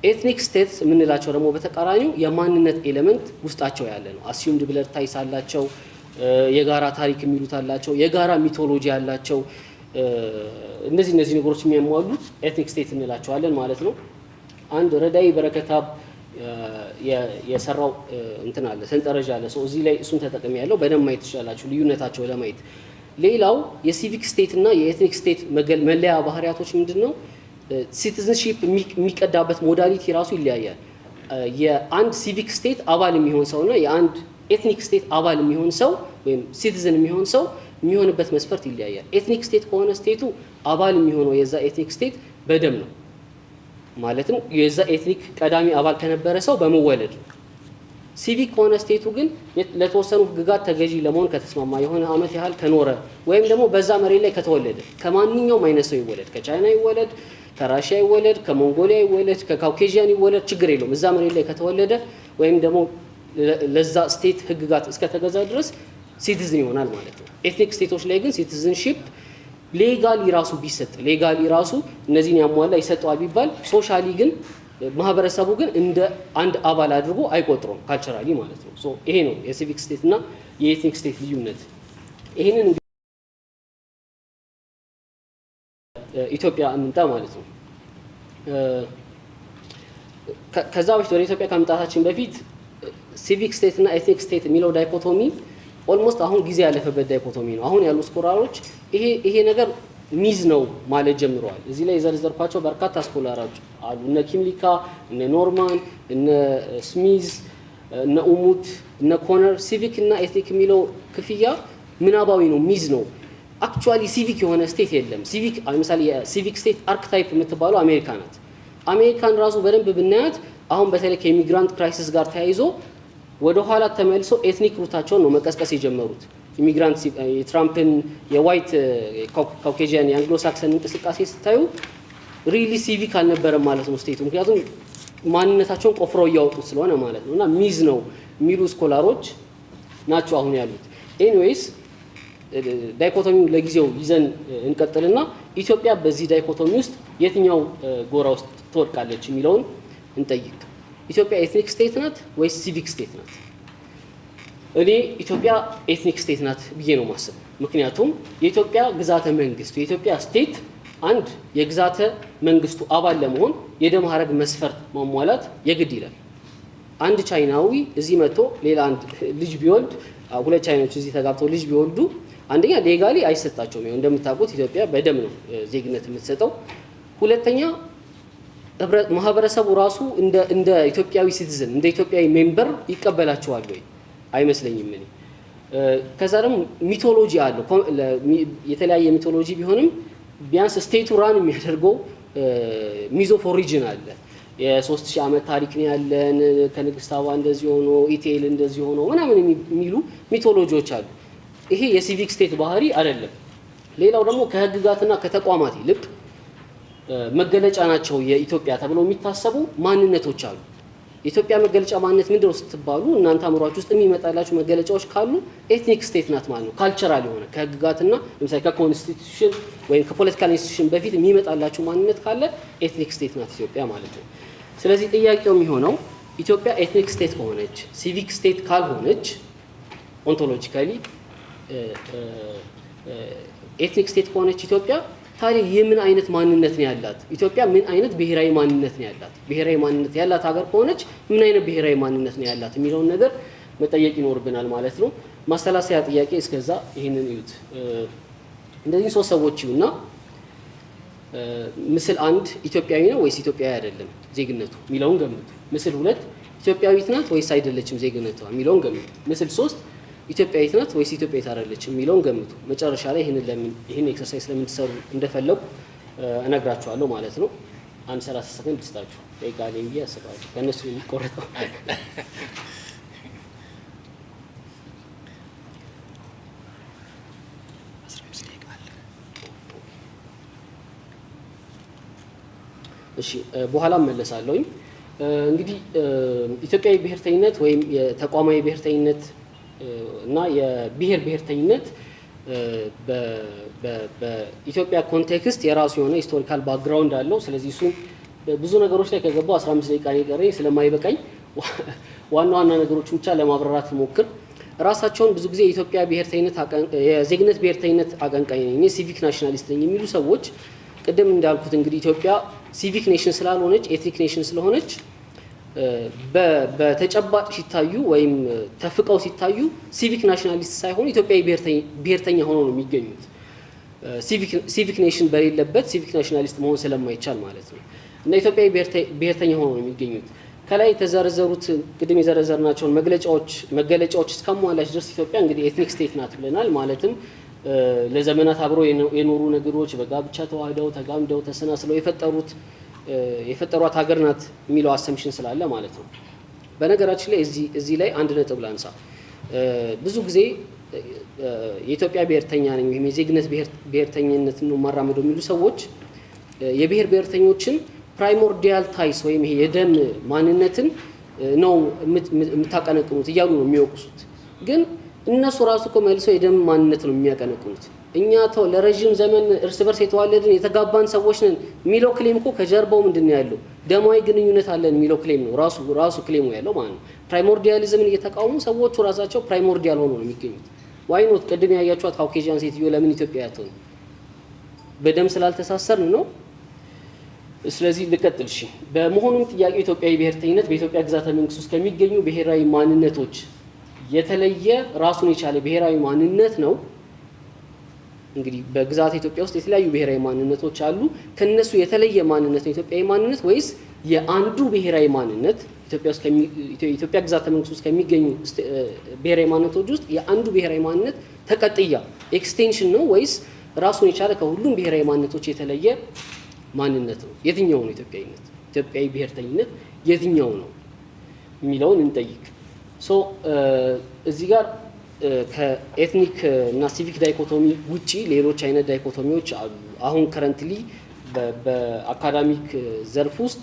[SPEAKER 3] ኤትኒክ ስቴትስ የምንላቸው ደግሞ በተቃራኒው የማንነት ኤሌመንት ውስጣቸው ያለ ነው። አስዩምድ ብለድ ታይስ አላቸው፣ የጋራ ታሪክ የሚሉት አላቸው፣ የጋራ ሚቶሎጂ አላቸው። እነዚህ ነገሮች የሚያሟሉት ኤትኒክ ስቴት እንላቸዋለን ማለት ነው። አንድ ረዳይ በረከታብ የሰራው እንትን አለ ሰንጠረዥ አለ። እዚህ ላይ እሱን ተጠቅሜ ያለው በደንብ ማየት ትችላላችሁ ልዩነታቸው ለማየት። ሌላው የሲቪክ ስቴት እና የኤትኒክ ስቴት መለያ ባህሪያቶች ምንድን ነው? ሲቲዝንሺፕ የሚቀዳበት ሞዳሊቲ ራሱ ይለያያል። የአንድ ሲቪክ ስቴት አባል የሚሆን ሰው እና የአንድ ኤትኒክ ስቴት አባል የሚሆን ሰው ወይም ሲቲዝን የሚሆን ሰው የሚሆንበት መስፈርት ይለያያል። ኤትኒክ ስቴት ከሆነ ስቴቱ አባል የሚሆነው የዛ ኤትኒክ ስቴት በደም ነው። ማለትም የዛ ኤትኒክ ቀዳሚ አባል ከነበረ ሰው በመወለድ ነው። ሲቪክ ከሆነ ስቴቱ ግን ለተወሰኑ ህግጋት ተገዢ ለመሆን ከተስማማ የሆነ አመት ያህል ከኖረ ወይም ደግሞ በዛ መሬት ላይ ከተወለደ ከማንኛውም አይነት ሰው ይወለድ፣ ከቻይና ይወለድ፣ ከራሽያ ይወለድ፣ ከሞንጎሊያ ይወለድ፣ ከካውኬዥያን ይወለድ ችግር የለውም። እዛ መሬት ላይ ከተወለደ ወይም ደግሞ ለዛ ስቴት ህግጋት እስከተገዛ ድረስ ሲቲዝን ይሆናል ማለት ነው። ኤትኒክ ስቴቶች ላይ ግን ሲቲዝንሺፕ ሌጋሊ ራሱ ቢሰጥ ሌጋሊ ራሱ እነዚህን ያሟላ ይሰጠዋል ቢባል ሶሻሊ ግን ማህበረሰቡ ግን እንደ አንድ አባል አድርጎ አይቆጥረውም ካልቸራሊ ማለት ነው። ይሄ ነው የሲቪክ ስቴት እና የኤትኒክ ስቴት ልዩነት። ይሄንን ኢትዮጵያ እንምጣ ማለት ነው። ከዛ በፊት ወደ ኢትዮጵያ ከመምጣታችን በፊት ሲቪክ ስቴት እና ኤትኒክ ስቴት የሚለው ዳይኮቶሚ ኦልሞስት አሁን ጊዜ ያለፈበት ዳይኮቶሚ ነው። አሁን ያሉ ስኮላሮች ይሄ ነገር ሚዝ ነው ማለት ጀምረዋል። እዚህ ላይ የዘርዘርኳቸው በርካታ ስኮላሮች አሉ። እነ ኪምሊካ፣ እነ ኖርማን፣ እነ ስሚዝ፣ እነ ኡሙት፣ እነ ኮነር። ሲቪክ እና ኤትኒክ የሚለው ክፍያ ምናባዊ ነው፣ ሚዝ ነው። አክቹዋሊ ሲቪክ የሆነ ስቴት የለም። ሲቪክ ለምሳሌ የሲቪክ ስቴት አርክታይፕ የምትባለው አሜሪካ ናት። አሜሪካን ራሱ በደንብ ብናያት አሁን በተለይ ከኢሚግራንት ክራይሲስ ጋር ተያይዞ ወደ ኋላ ተመልሶ ኤትኒክ ሩታቸውን ነው መቀስቀስ የጀመሩት። ኢሚግራንት የትራምፕን የዋይት ካውኬጂያን የአንግሎ ሳክሰን እንቅስቃሴ ስታዩ ሪሊ ሲቪክ አልነበረም ማለት ነው ስቴቱ። ምክንያቱም ማንነታቸውን ቆፍረው እያወጡት ስለሆነ ማለት ነው። እና ሚዝ ነው የሚሉ ስኮላሮች ናቸው አሁን ያሉት። ኤኒዌይስ ዳይኮቶሚው ለጊዜው ይዘን እንቀጥልና ኢትዮጵያ በዚህ ዳይኮቶሚ ውስጥ የትኛው ጎራ ውስጥ ትወድቃለች የሚለውን እንጠይቅ። ኢትዮጵያ ኤትኒክ ስቴት ናት ወይስ ሲቪክ ስቴት ናት? እኔ ኢትዮጵያ ኤትኒክ ስቴት ናት ብዬ ነው ማስበው። ምክንያቱም የኢትዮጵያ ግዛተ መንግስት የኢትዮጵያ ስቴት አንድ የግዛተ መንግስቱ አባል ለመሆን የደም ሐረግ መስፈርት ማሟላት የግድ ይላል። አንድ ቻይናዊ እዚህ መጥቶ ሌላ አንድ ልጅ ቢወልድ፣ ሁለት ቻይናዎች እዚህ ተጋብተው ልጅ ቢወልዱ አንደኛ ሌጋሊ አይሰጣቸውም። ይኸው እንደምታውቁት ኢትዮጵያ በደም ነው ዜግነት የምትሰጠው። ሁለተኛ ማህበረሰቡ ራሱ እንደ ኢትዮጵያዊ ሲቲዝን እንደ ኢትዮጵያዊ ሜምበር ይቀበላቸዋል ወይ? አይመስለኝም እኔ። ከዛ ደግሞ ሚቶሎጂ አለው። የተለያየ ሚቶሎጂ ቢሆንም ቢያንስ ስቴቱ ራን የሚያደርገው ሚዝ ኦፍ ኦሪጂን አለ። የ3000 ዓመት ታሪክ ነው ያለን፣ ከንግስት ሳባ እንደዚህ ሆኖ ኢቴል እንደዚህ ሆኖ ምናምን የሚሉ ሚቶሎጂዎች አሉ። ይሄ የሲቪክ ስቴት ባህሪ አይደለም። ሌላው ደግሞ ከህግጋትና ከተቋማት ይልቅ መገለጫ ናቸው የኢትዮጵያ ተብለው የሚታሰቡ ማንነቶች አሉ። የኢትዮጵያ መገለጫ ማንነት ምንድነው ስትባሉ እናንተ አእምሯችሁ ውስጥ የሚመጣላችሁ መገለጫዎች ካሉ ኤትኒክ ስቴት ናት ማለት ነው። ካልቸራል የሆነ ከህግጋትና ለምሳሌ ከኮንስቲቱሽን ወይም ከፖለቲካል ኢንስቲቱሽን በፊት የሚመጣላችሁ ማንነት ካለ ኤትኒክ ስቴት ናት ኢትዮጵያ ማለት ነው። ስለዚህ ጥያቄው የሚሆነው ኢትዮጵያ ኤትኒክ ስቴት ከሆነች ሲቪክ ስቴት ካልሆነች ኦንቶሎጂካሊ ኤትኒክ ስቴት ከሆነች ኢትዮጵያ ታዲያ የምን አይነት ማንነት ነው ያላት? ኢትዮጵያ ምን አይነት ብሔራዊ ማንነት ነው ያላት? ብሔራዊ ማንነት ያላት ሀገር ከሆነች ምን አይነት ብሔራዊ ማንነት ነው ያላት የሚለውን ነገር መጠየቅ ይኖርብናል ማለት ነው። ማሰላሰያ ጥያቄ እስከዛ ይህንን እዩት። እንደዚህ ሶስት ሰዎች ይዩና ምስል አንድ ኢትዮጵያዊ ነው ወይስ ኢትዮጵያዊ አይደለም ዜግነቱ የሚለውን ገምቱ። ምስል ሁለት ኢትዮጵያዊት ናት ወይስ አይደለችም ዜግነቷ የሚለውን ገምቱ። ምስል ሶስት ኢትዮጵያዊት ናት ወይስ ኢትዮጵያዊት አይደለችም የሚለውን ገምቱ። መጨረሻ ላይ ይህን ኤክሰርሳይዝ ስለምትሰሩ እንደፈለጉ እነግራችኋለሁ ማለት ነው። አንድ 30 ሰከንድ ልስጣችሁ። ደቂቃ ላይ ብዬ አስባለሁ ከእነሱ የሚቆረጠው እሺ፣ በኋላ መለሳለሁኝ። እንግዲህ ኢትዮጵያዊ ብሔርተኝነት ወይም የተቋማዊ ብሔርተኝነት እና የብሔር ብሔርተኝነት በኢትዮጵያ ኮንቴክስት የራሱ የሆነ ሂስቶሪካል ባክግራውንድ አለው። ስለዚህ እሱም ብዙ ነገሮች ላይ ከገባው 15 ደቂቃ የቀረኝ ስለማይበቃኝ ዋና ዋና ነገሮች ብቻ ለማብራራት ሞክር። ራሳቸውን ብዙ ጊዜ የኢትዮጵያ ብሔርተኝነት የዜግነት ብሔርተኝነት አቀንቃኝ ነኝ፣ እኔ ሲቪክ ናሽናሊስት ነኝ የሚሉ ሰዎች ቅድም እንዳልኩት እንግዲህ ኢትዮጵያ ሲቪክ ኔሽን ስላልሆነች ኤትኒክ ኔሽን ስለሆነች በተጨባጭ ሲታዩ ወይም ተፍቀው ሲታዩ ሲቪክ ናሽናሊስት ሳይሆኑ ኢትዮጵያዊ ብሔርተኛ ሆነው ነው የሚገኙት። ሲቪክ ኔሽን በሌለበት ሲቪክ ናሽናሊስት መሆን ስለማይቻል ማለት ነው። እና ኢትዮጵያዊ ብሔርተኛ ሆነው ነው የሚገኙት። ከላይ የተዘረዘሩት ቅድም የዘረዘርናቸውን መገለጫዎች እስካሟላች ድረስ ኢትዮጵያ እንግዲህ ኤትኒክ ስቴት ናት ብለናል። ማለትም ለዘመናት አብረው የኖሩ ነገሮች በጋብቻ ተዋህደው ተጋምደው ተሰናስለው የፈጠሯት ሀገር ናት የሚለው አሰምሽን ስላለ ማለት ነው። በነገራችን ላይ እዚህ ላይ አንድ ነጥብ ላንሳ። ብዙ ጊዜ የኢትዮጵያ ብሔርተኛ ነኝ ወይም የዜግነት ብሔርተኝነት ነው ማራመደው የሚሉ ሰዎች የብሔር ብሔርተኞችን ፕራይሞርዲያል ታይስ ወይም ይሄ የደም ማንነትን ነው የምታቀነቅኑት እያሉ ነው የሚወቅሱት። ግን እነሱ ራሱ እኮ መልሰው የደም ማንነት ነው የሚያቀነቅኑት። እኛ ለረዥም ዘመን እርስ በርስ የተዋለድን የተጋባን ሰዎች ነን የሚለው ክሌም እኮ ከጀርባው ምንድን ነው ያለው? ደማዊ ግንኙነት አለን የሚለው ክሌም ነው ራሱ ክሌሙ ያለው ማለት ነው። ፕራይሞርዲያሊዝምን እየተቃወሙ ሰዎቹ ራሳቸው ፕራይሞርዲያል ሆኖ ነው የሚገኙት። ዋይኖት ቅድም ያያችኋት ካውኬዥያን ሴትዮ ለምን ኢትዮጵያ ያትሆን? በደም ስላልተሳሰርን ነው። ስለዚህ ልቀጥል። እሺ፣ በመሆኑም ጥያቄው ኢትዮጵያዊ ብሔርተኝነት በኢትዮጵያ ግዛተ መንግስት ውስጥ ከሚገኙ ብሔራዊ ማንነቶች የተለየ ራሱን የቻለ ብሔራዊ ማንነት ነው። እንግዲህ በግዛት ኢትዮጵያ ውስጥ የተለያዩ ብሔራዊ ማንነቶች አሉ። ከነሱ የተለየ ማንነት ነው ኢትዮጵያዊ ማንነት ወይስ የአንዱ ብሔራዊ ማንነት ኢትዮጵያ ግዛተ መንግስት ውስጥ ከሚገኙ ብሔራዊ ማንነቶች ውስጥ የአንዱ ብሔራዊ ማንነት ተቀጥያ ኤክስቴንሽን ነው ወይስ ራሱን የቻለ ከሁሉም ብሔራዊ ማንነቶች የተለየ ማንነት ነው? የትኛው ነው ኢትዮጵያዊነት? ኢትዮጵያዊ ብሔርተኝነት የትኛው ነው የሚለውን እንጠይቅ። እዚህ ጋር ከኤትኒክ እና ሲቪክ ዳይኮቶሚ ውጪ ሌሎች አይነት ዳይኮቶሚዎች አሉ። አሁን ከረንትሊ በአካዳሚክ ዘርፍ ውስጥ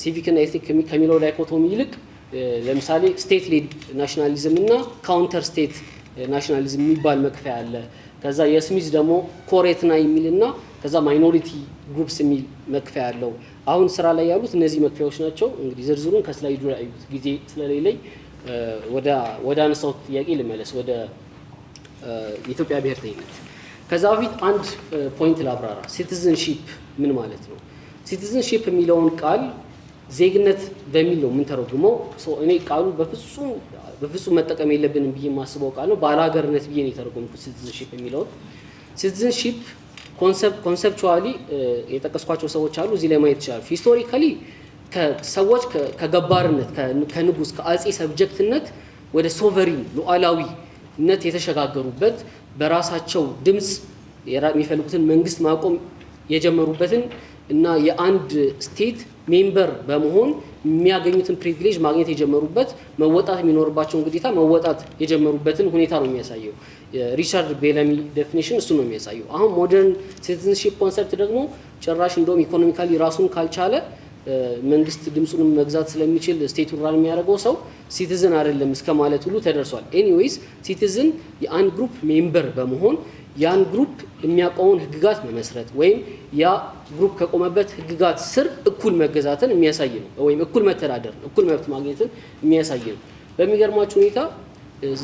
[SPEAKER 3] ሲቪክ እና ኤትኒክ ከሚለው ዳይኮቶሚ ይልቅ ለምሳሌ ስቴት ሌድ ናሽናሊዝም እና ካውንተር ስቴት ናሽናሊዝም የሚባል መክፈያ አለ። ከዛ የስሚዝ ደግሞ ኮሬትና የሚልና ከዛ ማይኖሪቲ ግሩፕስ የሚል መክፈያ አለው። አሁን ስራ ላይ ያሉት እነዚህ መክፈያዎች ናቸው። እንግዲህ ዝርዝሩን ከስላይዱ ላይ አዩት። ጊዜ ስለሌለኝ ወደ አነሳው ጥያቄ ልመለስ፣ ወደ የኢትዮጵያ ብሔርተኝነት። ከዛ በፊት አንድ ፖይንት ላብራራ። ሲቲዝንሺፕ ምን ማለት ነው? ሲቲዝንሺፕ የሚለውን ቃል ዜግነት በሚል ነው የምንተረጉመው። እኔ ቃሉ በፍጹም መጠቀም የለብንም ብዬ የማስበው ቃል ነው። ባለሀገርነት ብዬ ነው የተረጎምኩት ሲቲዝንሺፕ የሚለውን። ሲቲዝንሺፕ ኮንሰፕቹዋሊ የጠቀስኳቸው ሰዎች አሉ፣ እዚህ ላይ ማየት ይችላሉ። ሂስቶሪካሊ ሰዎች ከገባርነት ከንጉስ ከአጼ ሰብጀክትነት ወደ ሶቨሪን ሉዓላዊነት የተሸጋገሩበት በራሳቸው ድምፅ የሚፈልጉትን መንግስት ማቆም የጀመሩበትን እና የአንድ ስቴት ሜምበር በመሆን የሚያገኙትን ፕሪቪሌጅ ማግኘት የጀመሩበት መወጣት የሚኖርባቸውን ግዴታ መወጣት የጀመሩበትን ሁኔታ ነው የሚያሳየው። ሪቻርድ ቤለሚ ዴፊኒሽን እሱ ነው የሚያሳየው። አሁን ሞደርን ሲቲዝንሺፕ ኮንሰፕት ደግሞ ጭራሽ እንደውም ኢኮኖሚካሊ ራሱን ካልቻለ መንግስት ድምፁንም መግዛት ስለሚችል ስቴቱን ራን የሚያደርገው ሰው ሲቲዝን አይደለም እስከ ማለት ሁሉ ተደርሷል። ኤኒዌይስ ሲቲዝን የአንድ ግሩፕ ሜምበር በመሆን ያን ግሩፕ የሚያቆመውን ህግጋት መመስረት ወይም ያ ግሩፕ ከቆመበት ህግጋት ስር እኩል መገዛትን የሚያሳይ ነው፣ ወይም እኩል መተዳደር እኩል መብት ማግኘትን የሚያሳይ ነው። በሚገርማችሁ ሁኔታ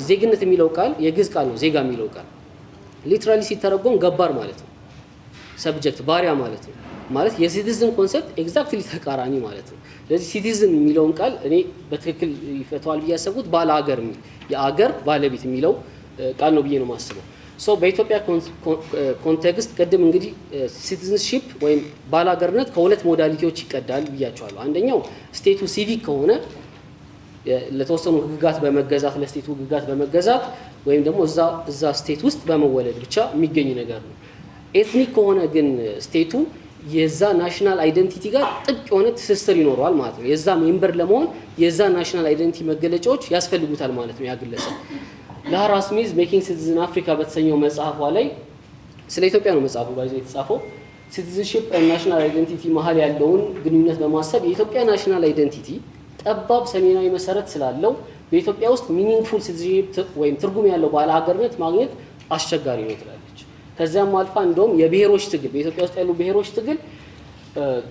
[SPEAKER 3] ዜግነት የሚለው ቃል የግዕዝ ቃል ነው። ዜጋ የሚለው ቃል ሊትራሊ ሲተረጎም ገባር ማለት ነው፣ ሰብጀክት ባሪያ ማለት ነው። ማለት የሲቲዝን ኮንሰፕት ኤግዛክትሊ ተቃራኒ ማለት ነው። ስለዚህ ሲቲዝን የሚለውን ቃል እኔ በትክክል ይፈተዋል ብዬ ያሰብኩት ባለ ሀገር የሚል የአገር ባለቤት የሚለው ቃል ነው ብዬ ነው የማስበው። በኢትዮጵያ ኮንቴክስት ቅድም እንግዲህ ሲቲዝንሺፕ ወይም ባላገርነት ከሁለት ሞዳሊቲዎች ይቀዳል ብያቸዋለሁ። አንደኛው ስቴቱ ሲቪክ ከሆነ ለተወሰኑ ህግጋት በመገዛት ለስቴቱ ህግጋት በመገዛት ወይም ደግሞ እዛ ስቴት ውስጥ በመወለድ ብቻ የሚገኝ ነገር ነው። ኤትኒክ ከሆነ ግን ስቴቱ የዛ ናሽናል አይደንቲቲ ጋር ጥብቅ የሆነ ትስስር ይኖረዋል ማለት ነው። የዛ ሜምበር ለመሆን የዛ ናሽናል አይደንቲቲ መገለጫዎች ያስፈልጉታል ማለት ነው ያ ግለሰብ። ላራ ስሚዝ ሜኪንግ ሲቲዝን አፍሪካ በተሰኘው መጽሐፏ ላይ ስለ ኢትዮጵያ ነው መጽሐፉ ባይዘው የተጻፈው። ሲቲዝንሺፕ እና ናሽናል አይደንቲቲ መሀል ያለውን ግንኙነት በማሰብ የኢትዮጵያ ናሽናል አይደንቲቲ ጠባብ ሰሜናዊ መሰረት ስላለው በኢትዮጵያ ውስጥ ሚኒንግፉል ሲቲዝንሺፕ ወይም ትርጉም ያለው ባለ ሀገርነት ማግኘት አስቸጋሪ ነው ትላለች። ከዚያም አልፋ እንደውም የብሔሮች ትግል በኢትዮጵያ ውስጥ ያሉ ብሔሮች ትግል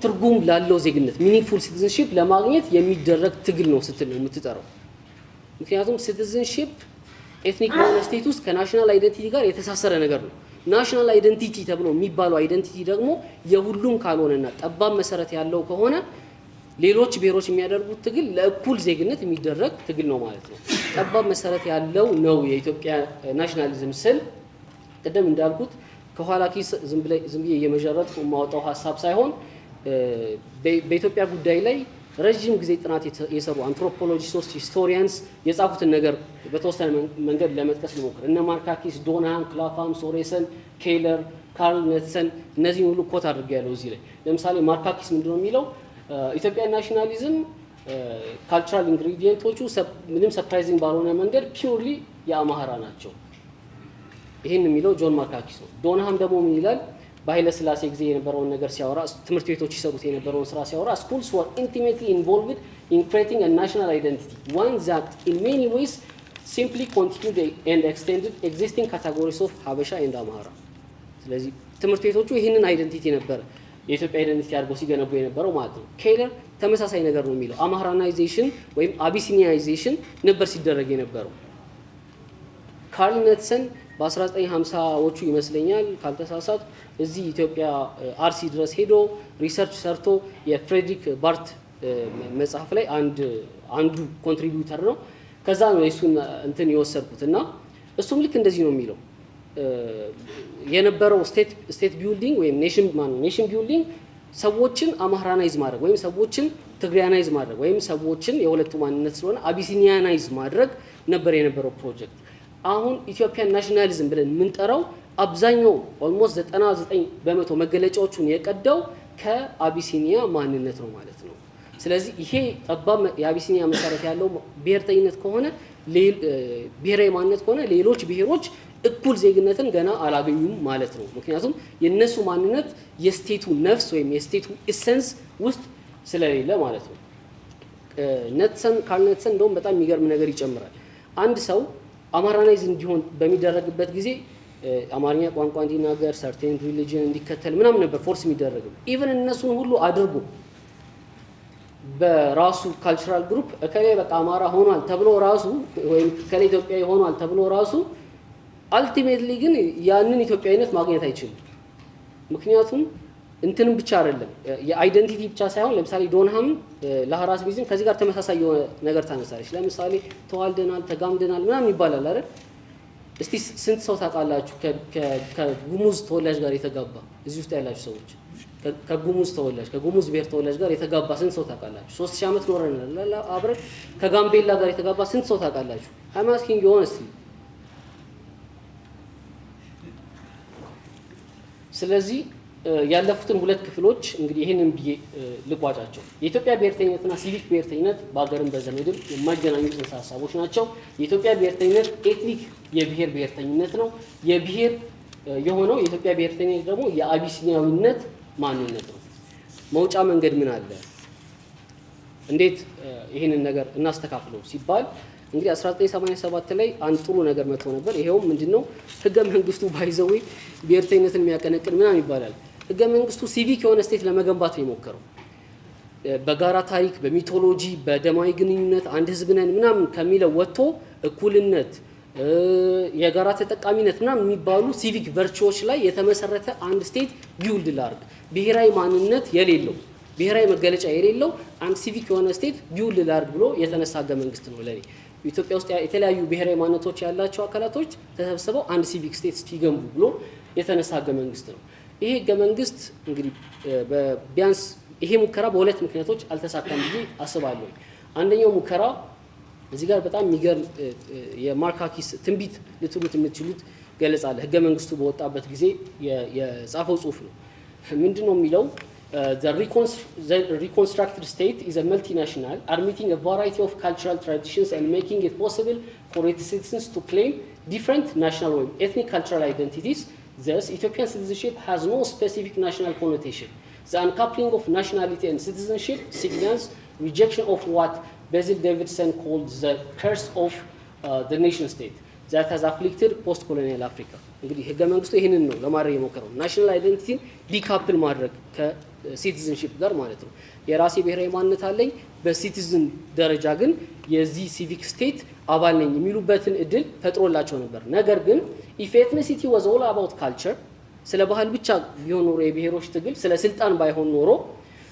[SPEAKER 3] ትርጉም ላለው ዜግነት ሚኒንግፉል ሲቲዝንሺፕ ለማግኘት የሚደረግ ትግል ነው ስትል ነው የምትጠራው። ምክንያቱም ሲቲዝንሺፕ ኤትኒክ በሆነ ስቴት ውስጥ ከናሽናል አይደንቲቲ ጋር የተሳሰረ ነገር ነው። ናሽናል አይደንቲቲ ተብሎ የሚባለው አይደንቲቲ ደግሞ የሁሉም ካልሆነና ጠባብ መሰረት ያለው ከሆነ ሌሎች ብሔሮች የሚያደርጉት ትግል ለእኩል ዜግነት የሚደረግ ትግል ነው ማለት ነው። ጠባብ መሰረት ያለው ነው የኢትዮጵያ ናሽናሊዝም ስል ቅድም እንዳልኩት ከኋላ ኪስ ዝም ብዬ እየመጀረጥኩ የማወጣው ሀሳብ ሳይሆን በኢትዮጵያ ጉዳይ ላይ ረጅም ጊዜ ጥናት የሰሩ አንትሮፖሎጂስቶች ሂስቶሪያንስ የጻፉትን ነገር በተወሰነ መንገድ ለመጥቀስ ልሞክር። እነ ማርካኪስ፣ ዶናሃም፣ ክላፋም፣ ሶሬሰን፣ ኬለር፣ ካርል ነትሰን እነዚህን ሁሉ ኮት አድርጌያለሁ እዚህ ላይ። ለምሳሌ ማርካኪስ ምንድነው የሚለው? ኢትዮጵያ ናሽናሊዝም ካልቸራል ኢንግሪዲየንቶቹ ምንም ሰርፕራይዚንግ ባልሆነ መንገድ ፒውርሊ የአማራ ናቸው። ይህን የሚለው ጆን ማርካኪስ ነው። ዶናሃም ደግሞ ምን ይላል? በኃይለ ሥላሴ ጊዜ የነበረውን ነገር ሲያወራ ትምህርት ቤቶች ይሰሩት የነበረውን ስራ ሲያወራ schools were intimately involved in creating a national identity, one that in many ways simply continued and extended existing categories of ሀበሻ and አማራ። ስለዚህ ትምህርት ቤቶቹ ይህንን አይደንቲቲ ነበር የኢትዮጵያ አይደንቲቲ አድርገው ሲገነቡ የነበረው ማለት ነው። ኬለር ተመሳሳይ ነገር ነው የሚለው። አማራናይዜሽን ወይም አቢሲኒያይዜሽን ነበር ሲደረግ የነበረው። ካርል ነትሰን በ1950ዎቹ ይመስለኛል ካልተሳሳት እዚህ ኢትዮጵያ አርሲ ድረስ ሄዶ ሪሰርች ሰርቶ የፍሬድሪክ ባርት መጽሐፍ ላይ አንዱ ኮንትሪቢዩተር ነው። ከዛ ነው እሱን እንትን የወሰድኩት እና እሱም ልክ እንደዚህ ነው የሚለው የነበረው ስቴት ቢልዲንግ ወይም ኔሽን ቢልዲንግ ሰዎችን አማራናይዝ ማድረግ ወይም ሰዎችን ትግሪያናይዝ ማድረግ ወይም ሰዎችን የሁለቱ ማንነት ስለሆነ አቢሲኒያናይዝ ማድረግ ነበር የነበረው ፕሮጀክት። አሁን ኢትዮጵያን ናሽናሊዝም ብለን የምንጠራው አብዛኛው ኦልሞስት 99% መገለጫዎቹን የቀዳው ከአቢሲኒያ ማንነት ነው ማለት ነው። ስለዚህ ይሄ ጠባብ የአቢሲኒያ መሰረት ያለው ብሔርተኝነት ከሆነ ብሔራዊ ማንነት ከሆነ ሌሎች ብሔሮች እኩል ዜግነትን ገና አላገኙም ማለት ነው። ምክንያቱም የነሱ ማንነት የስቴቱ ነፍስ ወይም የስቴቱ ኢሰንስ ውስጥ ስለሌለ ማለት ነው። ካርል ነትሰን እንደውም በጣም የሚገርም ነገር ይጨምራል። አንድ ሰው አማራናይዝ እንዲሆን በሚደረግበት ጊዜ አማርኛ ቋንቋ እንዲናገር ሰርቴን ሪሊጅን እንዲከተል ምናምን ነበር ፎርስ የሚደረገው። ኢቨን እነሱን ሁሉ አድርጎ በራሱ ካልቸራል ግሩፕ እከሌ በቃ አማራ ሆኗል ተብሎ ራሱ ወይም እከሌ ኢትዮጵያዊ ሆኗል ተብሎ ራሱ አልቲሜትሊ ግን ያንን ኢትዮጵያዊነት ማግኘት አይችልም። ምክንያቱም እንትንም ብቻ አይደለም የአይደንቲቲ ብቻ ሳይሆን ለምሳሌ ዶንሃም ለሀራስ ቢዝም ከዚህ ጋር ተመሳሳይ የሆነ ነገር ታነሳለች። ለምሳሌ ተዋልደናል፣ ተጋምደናል ምናምን ይባላል አይደል? እስቲ ስንት ሰው ታውቃላችሁ ከጉሙዝ ተወላጅ ጋር የተጋባ እዚህ ውስጥ ያላችሁ ሰዎች? ከጉሙዝ ብሔር ተወላጅ ጋር የተጋባ ስንት ሰው ታውቃላችሁ? 3000 ዓመት ኖረናል አብረን። ከጋምቤላ ጋር የተጋባ ስንት ሰው ታውቃላችሁ? ሃይማኖት ኪንግ የሆነ እስቲ። ስለዚህ ያለፉትን ሁለት ክፍሎች እንግዲህ ይህንን ብዬ ልቋጫቸው። የኢትዮጵያ ብሔርተኝነትና ሲቪክ ብሔርተኝነት በሀገርም በዘመድም የማይገናኙ ጽንሰ ሀሳቦች ናቸው። የኢትዮጵያ ብሔርተኝነት ኤትኒክ የብሔር ብሔርተኝነት ነው። የብሔር የሆነው የኢትዮጵያ ብሔርተኝነት ደግሞ የአቢሲኒያዊነት ማንነት ነው። መውጫ መንገድ ምን አለ? እንዴት ይህንን ነገር እናስተካክለው ሲባል እንግዲህ 1987 ላይ አንድ ጥሩ ነገር መጥቶ ነበር። ይሄውም ምንድነው? ህገ መንግስቱ ባይዘዌ ብሔርተኝነትን የሚያቀነቅን ምናምን ይባላል። ህገ መንግስቱ ሲቪክ የሆነ ስቴት ለመገንባት ነው የሞከረው። በጋራ ታሪክ፣ በሚቶሎጂ፣ በደማዊ ግንኙነት አንድ ህዝብ ነን ምናምን ከሚለው ወጥቶ እኩልነት፣ የጋራ ተጠቃሚነት ምናምን የሚባሉ ሲቪክ ቨርቹዎች ላይ የተመሰረተ አንድ ስቴት ቢውልድ ላርግ፣ ብሔራዊ ማንነት የሌለው ብሔራዊ መገለጫ የሌለው አንድ ሲቪክ የሆነ ስቴት ቢውልድ ላርግ ብሎ የተነሳ ህገ መንግስት ነው ለኔ። ኢትዮጵያ ውስጥ የተለያዩ ብሔራዊ ማንነቶች ያላቸው አካላቶች ተሰብስበው አንድ ሲቪክ ስቴት እስኪገንቡ ብሎ የተነሳ ህገ መንግስት ነው። ይሄ ህገ መንግስት እንግዲህ ቢያንስ ይሄ ሙከራ በሁለት ምክንያቶች አልተሳካም ብዬ አስባለሁ። አንደኛው ሙከራ እዚህ ጋር በጣም የሚገርም የማርካኪስ ትንቢት ልትሉት የምትችሉት ገለጻ አለ። ህገ መንግስቱ በወጣበት ጊዜ የጻፈው ጽሁፍ ነው። ምንድነው የሚለው? The reconstructed state is a multinational, admitting a variety of cultural traditions and making it possible for its citizens to claim different national or ethnic cultural identities. Thus, Ethiopian citizenship has no specific national connotation. The uncoupling of nationality and citizenship signals rejection of what Basil Davidson called the curse of the nation state that has afflicted post-colonial Africa. እንግዲህ ህገ መንግስቱ ይህንን ነው ለማድረግ የሞከረው፣ ናሽናል አይደንቲቲን ዲካፕል ማድረግ ከሲቲዝንሺፕ ጋር ማለት ነው። የራሴ ብሔራዊ ማንነት አለኝ፣ በሲቲዝን ደረጃ ግን የዚህ ሲቪክ ስቴት አባል ነኝ የሚሉበትን እድል ፈጥሮላቸው ነበር። ነገር ግን ኢፍ ኤትኒሲቲ ዋዝ ኦል አባውት ካልቸር፣ ስለ ባህል ብቻ ቢሆን ኖሮ የብሔሮች ትግል ስለ ስልጣን ባይሆን ኖሮ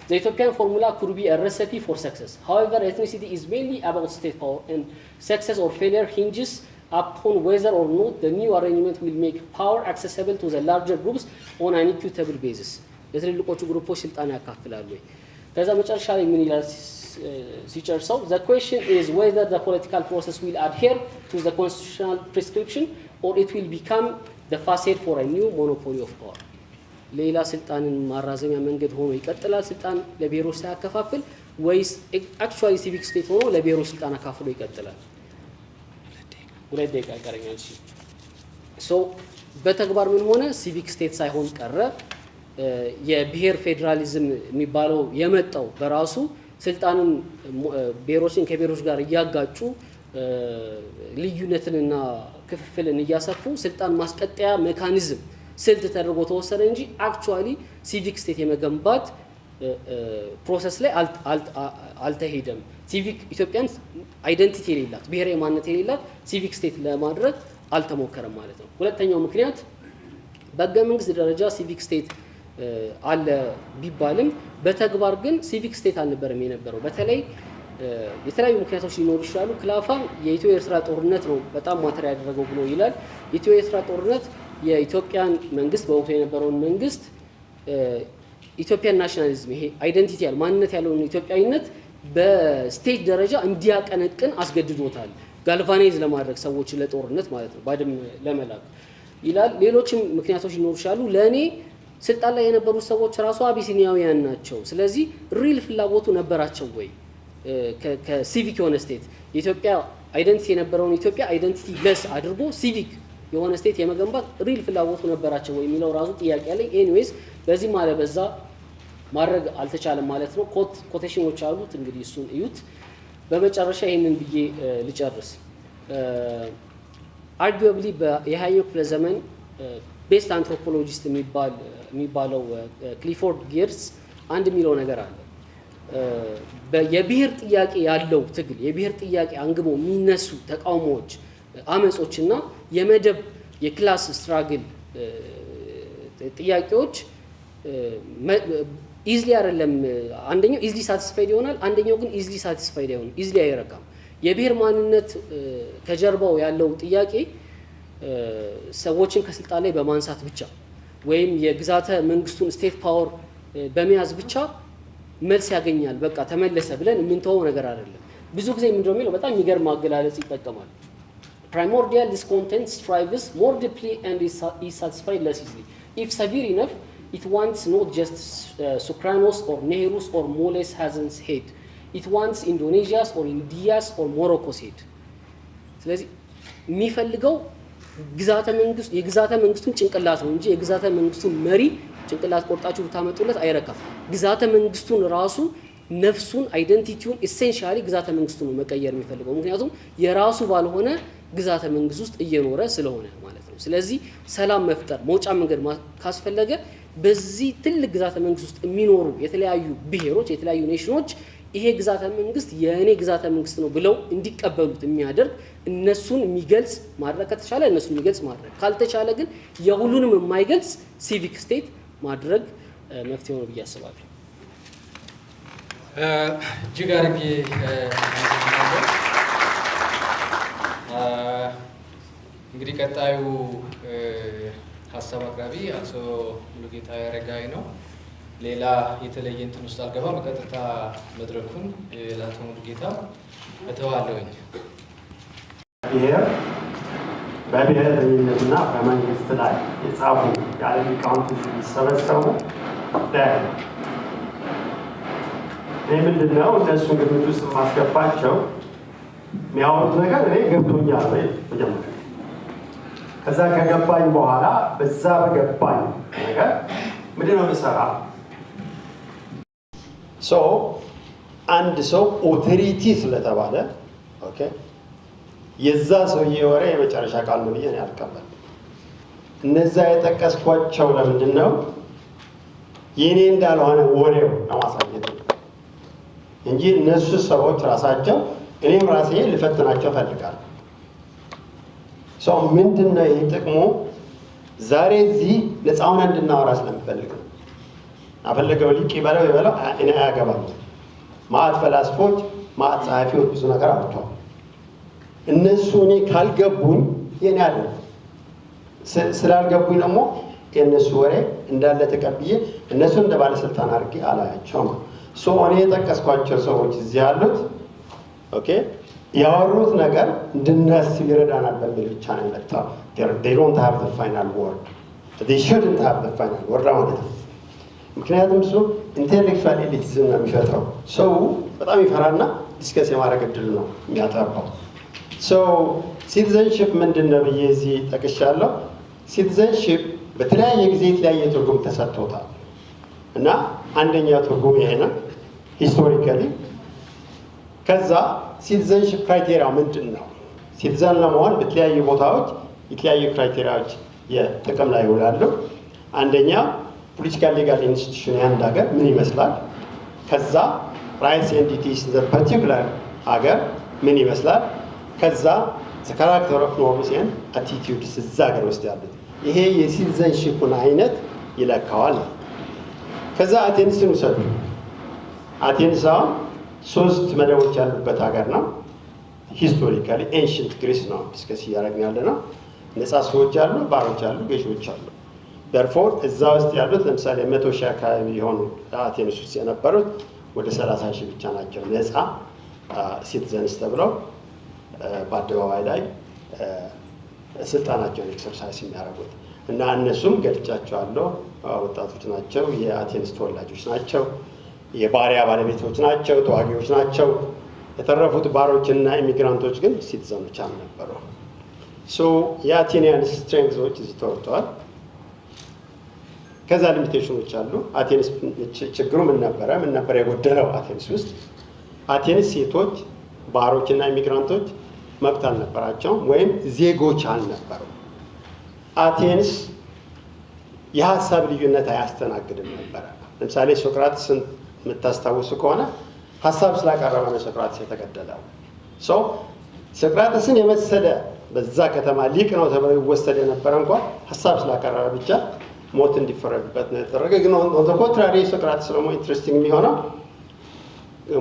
[SPEAKER 3] the Ethiopian formula could be a recipe for success. However, ethnicity is mainly about state power, and success or failure hinges upon whether or not the new arrangement will make power accessible to the larger groups on an equitable basis. ለትልልቆቹ ግሩፖች ስልጣን ያካፍላሉ ወይ? ከዛ መጨረሻ ላይ ምን ይላል ሲጨርሰው? The question is whether the political process will adhere to the constitutional prescription or it will become the facade for a new monopoly of power. ሌላ ስልጣንን ማራዘሚያ መንገድ ሆኖ ይቀጥላል ስልጣን ለብሔሮች ሳያከፋፍል፣ ወይስ አክቹዋሊ ሲቪክ ስቴት ሆኖ ለብሔሮች ስልጣን አካፍሎ ይቀጥላል? ሁለት ደቂቃ ይቀረኛል። እሺ ሶ በተግባር ምን ሆነ? ሲቪክ ስቴት ሳይሆን ቀረ። የብሔር ፌዴራሊዝም የሚባለው የመጣው በራሱ ስልጣንን ብሔሮችን ከብሔሮች ጋር እያጋጩ ልዩነትንና ክፍፍልን እያሰፉ ስልጣን ማስቀጠያ ሜካኒዝም ስልት ተደርጎ ተወሰደ እንጂ አክቹዋሊ ሲቪክ ስቴት የመገንባት ፕሮሰስ ላይ አልተሄደም። ሲቪክ ኢትዮጵያን አይደንቲቲ የሌላት ብሔራዊ ማንነት የሌላት ሲቪክ ስቴት ለማድረግ አልተሞከረም ማለት ነው። ሁለተኛው ምክንያት በህገ መንግስት ደረጃ ሲቪክ ስቴት አለ ቢባልም በተግባር ግን ሲቪክ ስቴት አልነበረም የነበረው። በተለይ የተለያዩ ምክንያቶች ሊኖሩ ይችላሉ። ክላፋ የኢትዮ ኤርትራ ጦርነት ነው በጣም ማተር ያደረገው ብሎ ይላል። የኢትዮ ኤርትራ ጦርነት የኢትዮጵያን መንግስት በወቅቱ የነበረውን መንግስት ኢትዮጵያን ናሽናሊዝም ይሄ አይደንቲቲ ያለው ማንነት ያለውን ኢትዮጵያዊነት በስቴት ደረጃ እንዲያቀነቅን አስገድዶታል። ጋልቫናይዝ ለማድረግ ሰዎችን ለጦርነት ማለት ነው፣ ባድመ ለመላክ ይላል። ሌሎችም ምክንያቶች ሊኖሩ ይችላሉ። ለእኔ ስልጣን ላይ የነበሩት ሰዎች ራሱ አቢሲኒያውያን ናቸው። ስለዚህ ሪል ፍላጎቱ ነበራቸው ወይ? ከሲቪክ የሆነ ስቴት የኢትዮጵያ አይደንቲቲ የነበረውን ኢትዮጵያ አይደንቲቲ ለስ አድርጎ ሲቪክ የሆነ ስቴት የመገንባት ሪል ፍላጎቱ ነበራቸው ወይ የሚለው ራሱ ጥያቄ አለኝ። ኤኒዌይስ በዚህ ማለት በዛ ማድረግ አልተቻለም ማለት ነው። ኮቴሽኖች አሉት እንግዲህ እሱን እዩት። በመጨረሻ ይህንን ብዬ ልጨርስ። አርጊዩብሊ የሃያኛው ክፍለ ዘመን ቤስት አንትሮፖሎጂስት የሚባለው ክሊፎርድ ጌርስ አንድ የሚለው ነገር አለ። የብሔር ጥያቄ ያለው ትግል የብሔር ጥያቄ አንግቦ የሚነሱ ተቃውሞዎች፣ አመጾች እና የመደብ የክላስ ስትራግል ጥያቄዎች ኢዝሊ አይደለም። አንደኛው ኢዝሊ ሳቲስፋይድ ይሆናል፣ አንደኛው ግን ኢዝሊ ሳቲስፋይድ አይሆንም፣ ኢዝሊ አይረካም። የብሔር ማንነት ከጀርባው ያለው ጥያቄ ሰዎችን ከስልጣን ላይ በማንሳት ብቻ ወይም የግዛተ መንግስቱን ስቴት ፓወር በመያዝ ብቻ መልስ ያገኛል፣ በቃ ተመለሰ ብለን የምንተወው ነገር አይደለም። ብዙ ጊዜ ምንድነው የሚለው በጣም የሚገርም አገላለጽ ይጠቀማል። primordial discontent strives more deeply and is satisfied less easily. If severe enough, it wants not just Sopranos or Nehrus or Moles Hazen's head. It wants Indonesia's or India's or Morocco's head. ስለዚህ የሚፈልገው የግዛተ መንግስቱን ጭንቅላት ነው እንጂ የግዛተ መንግስቱን መሪ ጭንቅላት ቆርጣችሁ ብታመጡለት አይረካም። ግዛተ መንግስቱን ራሱ ነፍሱን አይደንቲቲውን ኢሴንሻሊ ግዛተ መንግስቱን ነው መቀየር የሚፈልገው። ምክንያቱም የራሱ ባልሆነ ግዛተ መንግስት ውስጥ እየኖረ ስለሆነ ማለት ነው። ስለዚህ ሰላም መፍጠር መውጫ መንገድ ካስፈለገ በዚህ ትልቅ ግዛተ መንግስት ውስጥ የሚኖሩ የተለያዩ ብሔሮች የተለያዩ ኔሽኖች ይሄ ግዛተ መንግስት የእኔ ግዛተ መንግስት ነው ብለው እንዲቀበሉት የሚያደርግ እነሱን የሚገልጽ ማድረግ ከተቻለ እነሱን የሚገልጽ ማድረግ ካልተቻለ ግን የሁሉንም የማይገልጽ ሲቪክ ስቴት ማድረግ መፍትሄ ነው ብዬ አስባለሁ።
[SPEAKER 4] እጅግ አድርጌ እንግዲህ ቀጣዩ ሀሳብ አቅራቢ አቶ ሙሉጌታ አረጋዊ ነው። ሌላ የተለየ እንትን ውስጥ አልገባም። በቀጥታ መድረኩን ለአቶ ሙሉጌታ እተዋለሁኝ።
[SPEAKER 5] ብሔር በብሔረተኝነትና በመንግስት ላይ የጻፉ የዓለም ሊቃውንት ሲሰበሰቡ እኔ ምንድን ነው እነሱን ግምት ውስጥ የማስገባቸው የሚያወሩት ነገር እኔ ገብቶኛል ወይ መጀመሪያ፣ ከዛ ከገባኝ በኋላ በዛ በገባኝ ነገር ምንድን ነው የምሰራ አንድ ሰው ኦቶሪቲ ስለተባለ የዛ ሰውዬ ወሬ የመጨረሻ ቃል ነው ብዬ አልቀበልም። እነዛ የጠቀስኳቸው ለምንድን ነው የኔ እንዳልሆነ ወሬው ለማሳየት እንጂ እነሱ ሰዎች ራሳቸው እኔም ራሴ ልፈትናቸው ፈልጋለሁ። ምንድን ነው ይህ ጥቅሙ? ዛሬ እዚህ ነፃ ሆነን እንድናወራ ስለምፈልግ ነው። አፈለገው ሊቅ ይበለው ይበለው እኔ አያገባኝ። ማዕት ፈላስፎች ማዕት ጸሐፊዎች ብዙ ነገር አውጥተዋል። እነሱ እኔ ካልገቡኝ የኔ አይደለም፣ ስላልገቡኝ ደግሞ የእነሱ ወሬ እንዳለ ተቀብዬ እነሱ እንደ ባለስልጣን አድርጌ አላያቸውም። እኔ የጠቀስኳቸው ሰዎች እዚህ ያሉት ያወሩት ነገር እንድናስብ ይረዳናል በሚል ብቻ ነው የመጣው። they don't have the final word, they shouldn't have the final word ማለት ነው። ምክንያቱም እሱ ኢንቴሌክቹዋል ኤሊቲዝም ነው የሚፈጥረው። ሰው በጣም ይፈራና ዲስከስ የማድረግ እድል ነው የሚያጠባው። ሲቲዘንሽፕ ምንድን ነው ብዬ እዚህ ጠቅሻለሁ። ሲቲዘንሽፕ በተለያየ ጊዜ የተለያየ ትርጉም ተሰጥቶታል እና አንደኛው ትርጉም ይሄ ነው ሂስቶሪካሊ። ከዛ ሲቲዘንሽፕ ክራይቴሪያ ምንድን ነው? ሲቲዘን ለመሆን በተለያዩ ቦታዎች የተለያዩ ክራይቴሪያዎች የጥቅም ላይ ይውላሉ። አንደኛ ፖለቲካል ሌጋል ኢንስቲቱሽን የአንድ ሀገር ምን ይመስላል? ከዛ ራይትስ ኤንድ ዲዩቲስ ፐርቲኩላር ሀገር ምን ይመስላል? ከዛ ካራክተር ኦፍ ኖርምስ ኤንድ አቲቲዩድስ እዛ ሀገር ውስጥ ያሉት ይሄ የሲቲዘንሽፑን አይነት ይለካዋል። ከዛ አቴንስን ውሰዱ። አቴንስ አሁን 3 መደቦች ያሉበት ሀገር ነው። ሂስቶሪካሊ ኤንሽንት ግሪስ ነው ዲስከስ እያደረግን ያለ ነው። ነፃ ሰዎች አሉ፣ ባሮች አሉ፣ ገዢዎች አሉ። ደርፎር እዛ ውስጥ ያሉት ለምሳሌ 100 ሺህ አካባቢ የሆኑ አቴንስ ውስጥ የነበሩት ወደ 30 ሺህ ብቻ ናቸው ነፃ ሲቲዘንስ ተብለው በአደባባይ ላይ ስልጣናቸውን ኤክሰርሳይዝ የሚያደርጉት። እና እነሱም ገልጫቸዋለሁ። ወጣቶች ናቸው፣ የአቴንስ ተወላጆች ናቸው፣ የባሪያ ባለቤቶች ናቸው፣ ተዋጊዎች ናቸው። የተረፉት ባሮችና ኢሚግራንቶች ግን ሲቲዘኖች አልነበሩ። የአቴኒያን ስትሬንግዞች እዚህ ተወርተዋል። ከዛ ሊሚቴሽኖች አሉ። አቴንስ ችግሩ ምን ነበረ? ምን ነበረ የጎደለው አቴንስ ውስጥ? አቴንስ ሴቶች፣ ባሮችና ኢሚግራንቶች መብት አልነበራቸውም ወይም ዜጎች አልነበሩ። አቴንስ የሀሳብ ልዩነት አያስተናግድም ነበረ። ለምሳሌ ሶቅራጥስን የምታስታውሱ ከሆነ ሀሳብ ስላቀረበ ነው ሶቅራጥስ የተገደለው። ሶቅራጥስን የመሰለ በዛ ከተማ ሊቅ ነው ተብሎ ይወሰድ የነበረ እንኳን ሀሳብ ስላቀረበ ብቻ ሞት እንዲፈረድበት ነው የተደረገ። ግን ኦን ዘ ኮንትራሪ ሶቅራጥስ ደግሞ ኢንትረስቲንግ የሚሆነው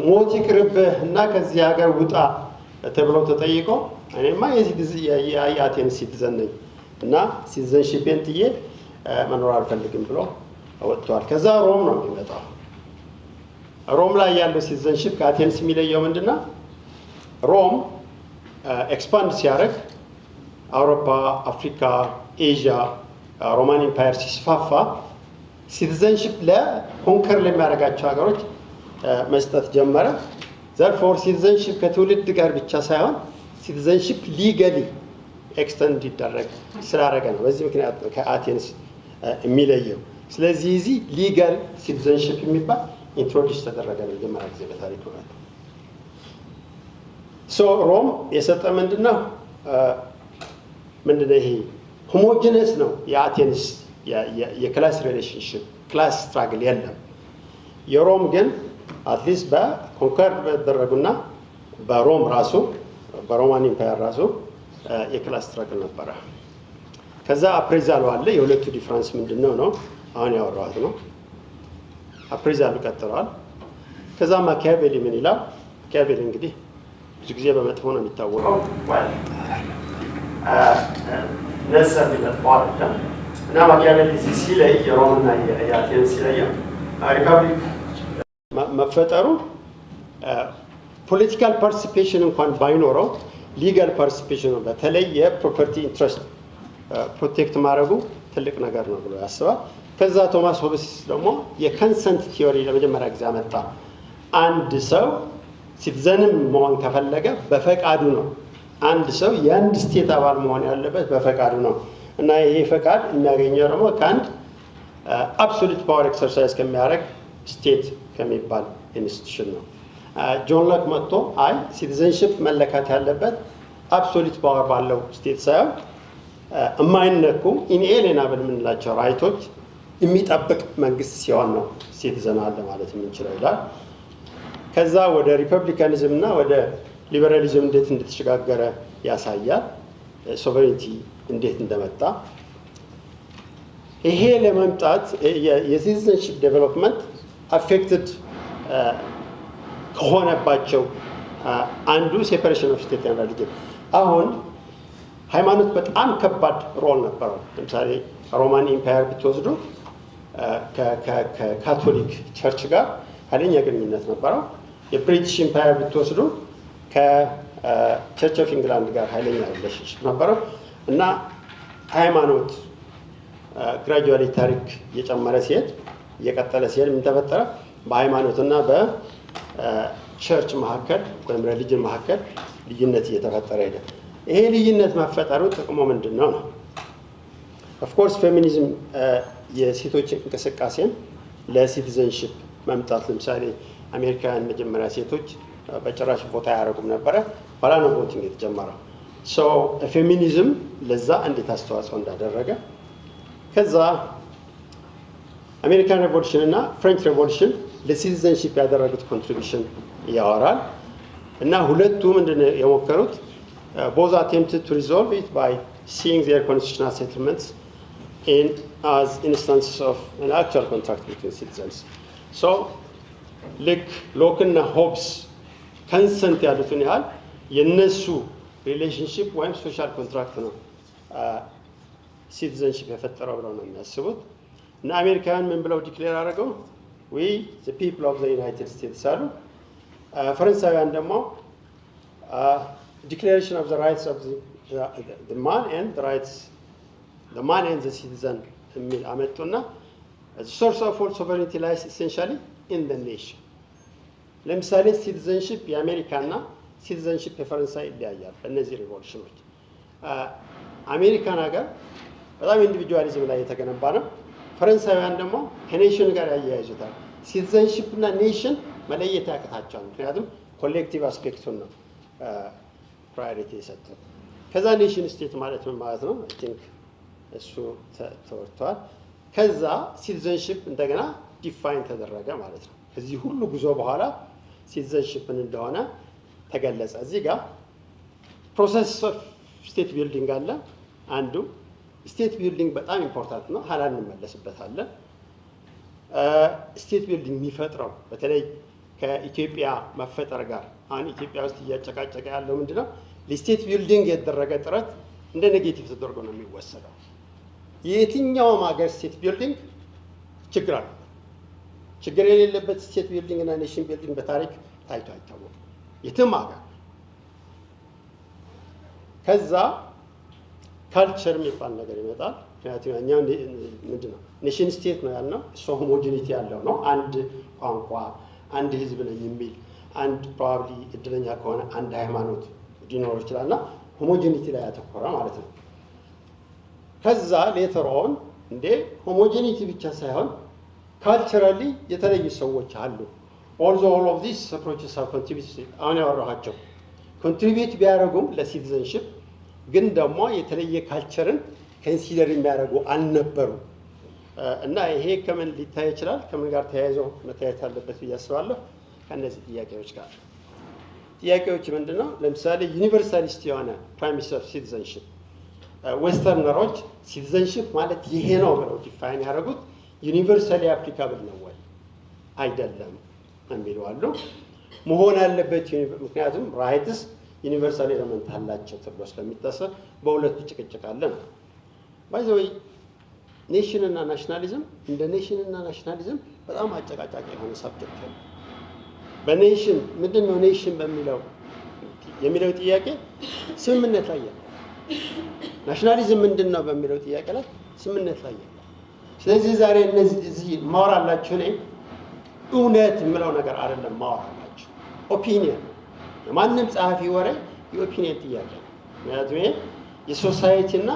[SPEAKER 5] ሞት ይቅርብህ እና ከዚህ ሀገር ውጣ ተብለው ተጠይቆ እኔማ የአቴንስ ሲቲዘን ነኝ እና ሲቲዘንሺፔን ጥዬ መኖር አልፈልግም ብሎ ወጥቷል። ከዛ ሮም ነው የሚመጣው። ሮም ላይ ያለው ሲቲዘንሺፕ ከአቴንስ የሚለየው ምንድን ነው? ሮም ኤክስፓንድ ሲያደርግ አውሮፓ፣ አፍሪካ፣ ኤዥያ ሮማን ኢምፓየር ሲስፋፋ ሲቲዘንሺፕ ለኮንከር ለሚያደርጋቸው ሀገሮች መስጠት ጀመረ። ዘርፎር ሲቲዘንሺፕ ከትውልድ ጋር ብቻ ሳይሆን ሲቲዘንሺፕ ሊገሊ ኤክስተንድ እንዲደረግ ስላደረገ ነው። በዚህ ምክንያት ነው ከአቴንስ የሚለየው። ስለዚህ እዚህ ሊጋል ሲቲዘንሺፕ የሚባል ኢንትሮዲውስ ተደረገ ለመጀመሪያ ጊዜ በታሪክ ማለት ነው። ሮም የሰጠ ምንድነው? ምንድነው ይሄ ሆሞጂነስ ነው የአቴንስ የክላስ ሪሌሽንሽፕ፣ ክላስ ስትራግል የለም። የሮም ግን አትሊስት በኮንከርድ በተደረጉና በሮም ራሱ በሮማን ኢምፓየር ራሱ የክላስ ስትራግል ነበረ። ከዛ አፕሬዛሉ አለ። የሁለቱ ዲፍረንስ ምንድነው ነው አሁን ያወራሁት ነው። አፕሬዛሉ ቀጥለዋል። ከዛ ማኪያቬሊ ምን ይላል? ማኪያቬሊ እንግዲህ ብዙ ጊዜ በመጥፎ ነው የሚታወቀው። ነሰር ሊመጥፎ አይደለም እና ማኪያቬሊ ሲለይ የሮምና የአቴንስ ሲለየው ሪፐብሊክ መፈጠሩ ፖለቲካል ፓርቲሲፔሽን እንኳን ባይኖረው ሊጋል ፓርቲሲፔሽን ነው። በተለይ የፕሮፐርቲ ኢንትረስት ፕሮቴክት ማድረጉ ትልቅ ነገር ነው ብሎ ያስባል። ከዛ ቶማስ ሆብስ ደግሞ የኮንሰንት ቲዮሪ ለመጀመሪያ ጊዜ አመጣ። አንድ ሰው ሲቲዘንም መሆን ከፈለገ በፈቃዱ ነው። አንድ ሰው የአንድ ስቴት አባል መሆን ያለበት በፈቃዱ ነው እና ይሄ ፈቃድ የሚያገኘው ደግሞ ከአንድ አብሶሉት ፓወር ኤክሰርሳይዝ ከሚያደርግ ስቴት ከሚባል ኢንስቲትዩሽን ነው። ጆን ሎክ መጥቶ አይ ሲቲዘንሺፕ መለካት ያለበት አብሶሉት ፓወር ባለው ስቴት ሳይሆን የማይነኩ ኢንኤሊየናብል የምንላቸው ራይቶች የሚጠብቅ መንግስት ሲሆን ነው ሲቲዘን አለ ማለት የምንችለው ይላል። ከዛ ወደ ሪፐብሊካኒዝም እና ወደ ሊበራሊዝም እንዴት እንደተሸጋገረ ያሳያል። ሶቨሬንቲ እንዴት እንደመጣ ይሄ ለመምጣት የሲቲዘንሺፕ ዴቨሎፕመንት አፌክትድ ከሆነባቸው አንዱ ሴፐሬሽን ኦፍ ስቴት ኤንድ ሪሊጅን። አሁን ሃይማኖት በጣም ከባድ ሮል ነበረው። ለምሳሌ ሮማን ኢምፓየር ብትወስዱ ከካቶሊክ ቸርች ጋር ኃይለኛ ግንኙነት ነበረው። የብሪቲሽ ኢምፓየር ብትወስዱ ከቸርች ኦፍ ኢንግላንድ ጋር ኃይለኛ ሪሌሽንሽፕ ነበረው እና ሃይማኖት ግራጁዋሊ ታሪክ እየጨመረ ሲሄድ እየቀጠለ ሲሄድ ምን ተፈጠረ? በሃይማኖትና በቸርች መካከል ወይም ሪሊጅን መካከል ልዩነት እየተፈጠረ ሄደ። ይሄ ልዩነት መፈጠሩ ጥቅሙ ምንድን ነው ነው? ኦፍኮርስ ፌሚኒዝም የሴቶች እንቅስቃሴን ለሲቲዘንሺፕ መምጣት፣ ለምሳሌ አሜሪካውያን መጀመሪያ ሴቶች በጭራሽ ቦታ አያደርጉም ነበረ። ኋላ ነው ቮቲንግ የተጀመረው። ፌሚኒዝም ለዛ እንዴት አስተዋጽኦ እንዳደረገ ከዛ አሜሪካን ሬቮሉሽን እና ፍሬንች ሬቮሉሽን ለሲቲዘንሺፕ ያደረጉት ኮንትሪቢሽን ያወራል እና ሁለቱ ምንድነው የሞከሩት? both attempted to resolve it by seeing their constitutional settlements as instances of an actual contract between citizens. ልክ ሎክና ሆብስ ከንሰንት ያሉትን ያህል የነሱ ሪሌሽንሽፕ ወይም ሶሻል ኮንትራክት ነው ሲቲዘንሺፕ የፈጠረው ብለው ነው የሚያስቡት። እና አሜሪካውያን ምን ብለው ዲክሌር አድርገው ዊ ዘ ፒፕል ኦፍ ዘ ዩናይትድ ስቴትስ አሉ። ፈረንሳውያን ደግሞ ዲክሌሬሽን ኦፍ ዘ ራይትስ ኦፍ ዘ ማን ኤንድ ዘ ራይትስ ማን ኤንድ ዘ ሲቲዘን የሚል አመጡና ሶርስ ኦፍ ኦል ሶቨሬኒቲ ላይስ ኢሴንሻሊ ኢን ዘ ኔሽን። ለምሳሌ ሲቲዘንሺፕ የአሜሪካና ሲቲዘንሺፕ የፈረንሳይ ይለያያል። በእነዚህ ሪቮሉሽኖች አሜሪካን ሀገር በጣም ኢንዲቪጁዋሊዝም ላይ የተገነባ ነው። ፈረንሳውያን ደግሞ ከኔሽን ጋር ያያይዙታል። ሲቲዘንሺፕ እና ኔሽን መለየት ያቅታቸዋል። ምክንያቱም ኮሌክቲቭ አስፔክቱን ነው ፕራዮሪቲ የሰጡት። ከዛ ኔሽን ስቴት ማለት ምን ማለት ነው? አይ ቲንክ እሱ ተወርቷል። ከዛ ሲቲዘንሺፕ እንደገና ዲፋይን ተደረገ ማለት ነው። ከዚህ ሁሉ ጉዞ በኋላ ሲቲዘንሺፕን እንደሆነ ተገለጸ። እዚህ ጋር ፕሮሰስ ኦፍ ስቴት ቢልዲንግ አለ። አንዱ ስቴት ቢልዲንግ በጣም ኢምፖርታንት ነው። ኋላ እንመለስበታለን። ስቴት ቢልዲንግ የሚፈጥረው በተለይ ከኢትዮጵያ መፈጠር ጋር አሁን ኢትዮጵያ ውስጥ እያጨቃጨቀ ያለው ምንድን ነው? ለስቴት ቢልዲንግ የተደረገ ጥረት እንደ ኔጌቲቭ ተደርጎ ነው የሚወሰደው። የየትኛውም ሀገር ስቴት ቢልዲንግ ችግር አለ። ችግር የሌለበት ስቴት ቢልዲንግ እና ኔሽን ቢልዲንግ በታሪክ ታይቶ አይታወቅም የትም ሀገር። ከዛ ካልቸር የሚባል ነገር ይመጣል። ምክንያቱም እኛ ምንድን ነው ኔሽን ስቴት ነው ያልነው፣ እሱ ሆሞጂኒቲ ያለው ነው። አንድ ቋንቋ፣ አንድ ህዝብ ነኝ የሚል አንድ ፕሮባብሊ እድለኛ ከሆነ አንድ ሃይማኖት ሊኖር ይችላል እና ሆሞጂኒቲ ላይ ያተኮረ ማለት ነው። ከዛ ሌተር ኦን እንዴ ሆሞጂኒቲ ብቻ ሳይሆን ካልቸራሊ የተለዩ ሰዎች አሉ። ኦልዞ ኦል ኦፍ ዲስ አፕሮችስ ሃቭ ኮንትሪቢዩትድ አሁን ያወራኋቸው ኮንትሪቢዩት ቢያደርጉም ለሲቲዘንሺፕ ግን ደግሞ የተለየ ካልቸርን ኮንሲደር የሚያደርጉ አልነበሩ እና ይሄ ከምን ሊታይ ይችላል? ከምን ጋር ተያይዞ መታየት አለበት ብዬ አስባለሁ። ከእነዚህ ጥያቄዎች ጋር ጥያቄዎች ምንድን ነው? ለምሳሌ ዩኒቨርሳሊስት የሆነ ፕራሚስ ኦፍ ሲቲዘንሺፕ ዌስተርነሮች ሲቲዘንሺፕ ማለት ይሄ ነው ብለው ዲፋይን ያደረጉት ዩኒቨርሳሊ አፕሊካብል ነው ወይ አይደለም የሚሉ አሉ። መሆን አለበት ምክንያቱም ራይትስ ዩኒቨርሳል ኤሌመንት አላቸው ተብሎ ስለሚታሰብ በሁለቱ ጭቅጭቅ አለ ነው። ባይ ዘ ወይ ኔሽን እና ናሽናሊዝም እንደ ኔሽን እና ናሽናሊዝም በጣም አጨቃጫቂ የሆነ ሳብጀክት ነው። በኔሽን ምንድን ነው ኔሽን የሚለው ጥያቄ ስምምነት ላይ ያለ፣ ናሽናሊዝም ምንድን ነው በሚለው ጥያቄ ላይ ስምምነት ላይ ያለ። ስለዚህ ዛሬ እዚህ ማወራላችሁ እኔ እውነት የምለው ነገር አይደለም ማወራላችሁ፣ ኦፒኒየን የማንም ጸሐፊ ወሬ የኦፒኒየን ጥያቄ ነው። ምክንያቱም ይሄ የሶሳይቲ እና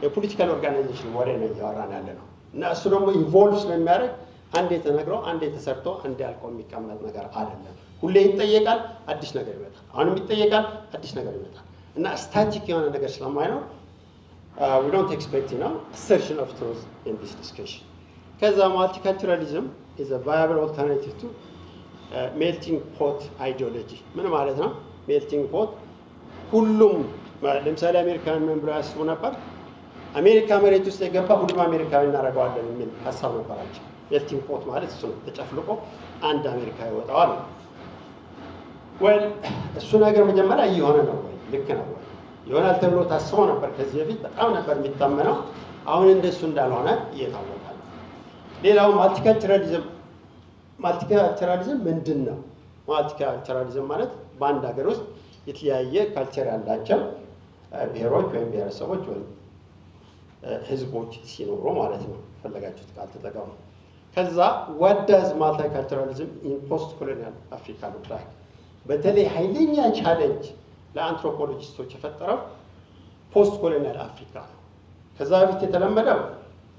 [SPEAKER 5] የፖለቲካል ኦርጋናይዜሽን ወሬ ነው እያወራን ያለ ነው እና እሱ ደግሞ ኢንቮልቭ ስለሚያደርግ አንዴ ተነግረው አንዴ ተሰርቶ አንዴ አልቆ የሚቀመጥ ነገር አይደለም። ሁሌ ይጠየቃል፣ አዲስ ነገር ይመጣል። አሁንም ይጠየቃል፣ አዲስ ነገር ይመጣል እና ስታቲክ የሆነ ነገር ስለማይኖር we don't expect assertion of truth in this discussion. ከዛ multiculturalism is a viable alternative to ሜልቲንግ ፖት አይዲዮሎጂ ምን ማለት ነው? ሜልቲንግ ፖት ሁሉም ለምሳሌ አሜሪካን ምን ብለው ያስቡ ነበር? አሜሪካ መሬት ውስጥ የገባ ሁሉም አሜሪካዊ እናደርገዋለን የሚል ሀሳብ ነበራቸው። ሜልቲንግ ፖት ማለት እሱ ነው። ተጨፍልቆ አንድ አሜሪካ ይወጣዋል። ወይ እሱ ነገር መጀመሪያ እየሆነ ነው ወይ ልክ ነው ወይ ይሆናል ተብሎ ታስቦ ነበር። ከዚህ በፊት በጣም ነበር የሚታመነው። አሁን እንደሱ እንዳልሆነ እየታወቀ ነው። ሌላው ማልቲካልቸራሊዝም ምንድን ነው? ማልቲካልቸራሊዝም ማለት በአንድ ሀገር ውስጥ የተለያየ ካልቸር ያላቸው ብሔሮች ወይም ብሔረሰቦች ወይም ህዝቦች ሲኖሩ ማለት ነው። ፈለጋችሁት ቃል ተጠቀሙ። ከዛ ዋዳዝ ማልቲካልቸራሊዝም ኢን ፖስት ኮሎኒያል አፍሪካ ሉክ ላይክ በተለይ ኃይለኛ ቻሌንጅ ለአንትሮፖሎጂስቶች የፈጠረው ፖስት ኮሎኒያል አፍሪካ ነው። ከዛ በፊት የተለመደው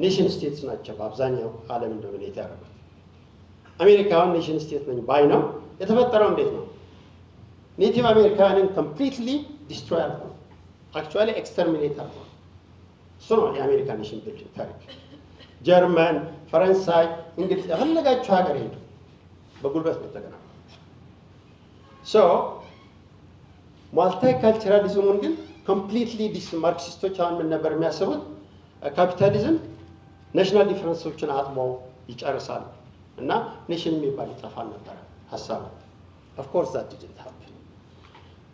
[SPEAKER 5] ኔሽን ስቴትስ ናቸው በአብዛኛው ዓለም ዶሚኔት ያደረጉት። አሜሪካውን ኔሽን ስቴት ነኝ ባይ ነው። የተፈጠረው እንዴት ነው? ኔቲቭ አሜሪካንን ኮምፕሊትሊ ዲስትሮይ አድርገው አክቹዋሊ ኤክስተርሚኔት አድርገው። እሱ ነው የአሜሪካ ኔሽን ቢልዲንግ ታሪክ። ጀርመን፣ ፈረንሳይ፣ እንግሊዝ የፈለጋችሁ ሀገር ሄዱ በጉልበት ነው የተገናኙት። ሶ ማልቲካልቸራሊዝሙን ግን ኮምፕሊትሊ ማርክሲስቶች አሁን ምን ነበር የሚያስቡት? ካፒታሊዝም ናሽናል ዲፈረንሶችን አጥበው ይጨርሳል እና ኔሽን የሚባል ይጠፋል ነበረ ሀሳቡ። ኦፍኮርስ ዛት ዲድንት ሃፕን።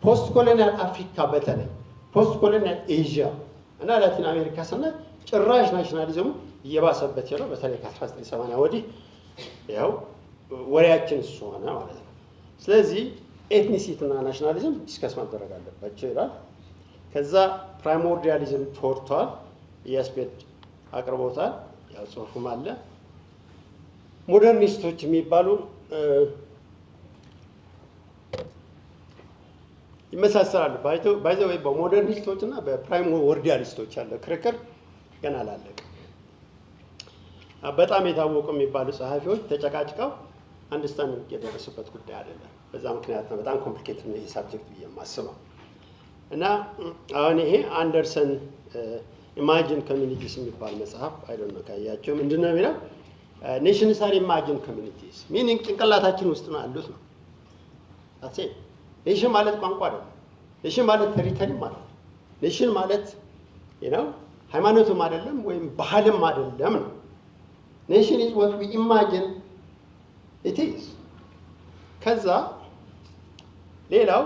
[SPEAKER 5] ፖስት ኮሎኒያል አፍሪካ በተለይ ፖስት ኮሎኒያል ኤዥያ እና ላቲን አሜሪካ ስናይ ጭራሽ ናሽናሊዝሙ እየባሰበት ያለው በተለይ ከ1980 ወዲህ ያው ወሬያችን እሱ ሆነ ማለት ነው። ስለዚህ ኤትኒሲቲ እና ናሽናሊዝም ዲስከስ ማድረግ አለባቸው ይላል። ከዛ ፕራይሞርዲያሊዝም ተወርቷል። ኢያስፔድ አቅርቦታል። ያው ጽሁፉም አለ። ሞደርኒስቶች የሚባሉ ይመሳሰላሉ። ባይዘ ወይ በሞደርኒስቶች እና በፕራይሞርዲያሊስቶች ያለ ክርክር ገና አላለቀ። በጣም የታወቁ የሚባሉ ጸሐፊዎች ተጨቃጭቀው አንደርስታንድ የደረሱበት ጉዳይ አይደለም። በዛ ምክንያት ነው በጣም ኮምፕሊኬትድ ነው ይሄ ሳብጀክት ብዬ የማስበው። እና አሁን ይሄ አንደርሰን ኢማጂን ኮሚኒቲስ የሚባል መጽሐፍ አይዶን ነው ካያቸው ምንድን ነው የሚለው ኔሽንስ አር ኢማጂን ኮሚኒቲስ ሚኒንግ ጭንቅላታችን ውስጥ ነው ያሉት ነው። አጼ ኔሽን ማለት ቋንቋ አይደለም። ኔሽን ማለት ቴሪተሪ ማለት ነው። ኔሽን ማለት ነው ሃይማኖትም አይደለም ወይም ባህልም አይደለም ነው። ኔሽን ኢዝ ዋት ዊ ኢማጂን ኢት ኢዝ። ከዛ ሌላው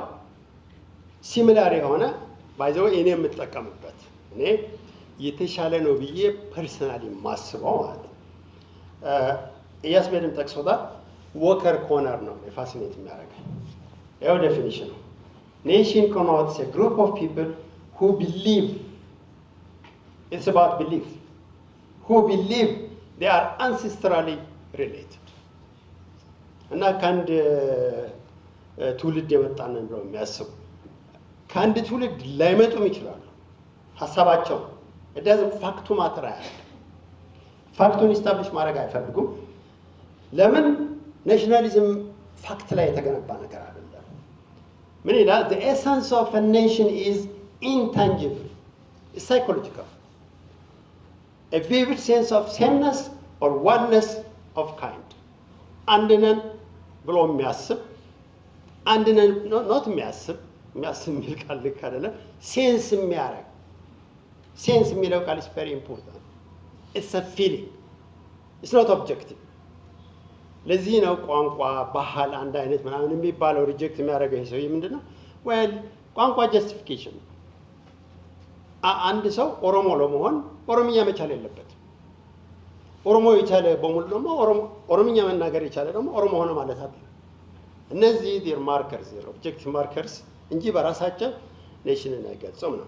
[SPEAKER 5] ሲሚላር የሆነ ባይዘው እኔ የምጠቀምበት እኔ የተሻለ ነው ብዬ ፐርሰናሊ ማስበው ማለት ነው። ኢያስፔድም ጠቅሶታል። ዎከር ኮነር ነው ፋሲኔት የሚያደርገኝ። ያው ዴፊኒሽን ነው። ኔሽን ኮኖትስ ኤ ግሩፕ ኦፍ ፒፕል ሁ ቢሊቭ ኢትስ አባውት ቢሊፍ ሁ ቢሊቭ ዴይ አር አንሴስትራሊ ሪሌትድ እና ከአንድ ትውልድ የመጣንን ብለው የሚያስቡ ከአንድ ትውልድ ላይመጡም ይችላሉ። ሀሳባቸው እዳዝም ፋክቱ ማተር አያደርግም። ፋክቱን ኢስታብሊሽ ማድረግ አይፈልጉም። ለምን? ናሽናሊዝም ፋክት ላይ የተገነባ ነገር አይደለም። ምን ይላል? the essence of a nation is intangible, it's psychological, a vivid sense of sameness or oneness of kind. አንድ ነን ብሎ የሚያስብ አንድ ነን ኖት የሚያስብ የሚል ቃል ልክ አይደለም። ሴንስ የሚያደርግ ሴንስ የሚለው ቃል is very important. It's a feeling. It's not objective. ለዚህ ነው ቋንቋ ባህል አንድ አይነት ምናምን የሚባለው ሪጀክት የሚያደርገው ሰው ምንድን ነው? well ቋንቋ ጀስቲፊኬሽን። አንድ ሰው ኦሮሞ ለመሆን ኦሮምኛ መቻል የለበትም። ኦሮሞ የቻለ በሙሉ ደግሞ ኦሮምኛ መናገር የቻለ ደግሞ ኦሮሞ ሆነ ማለት አይደለም። እነዚህ ዴር ማርከርስ ዴር ኦብጀክቲቭ ማርከርስ እንጂ በራሳቸው ኔሽንን አይገልጹም ነው።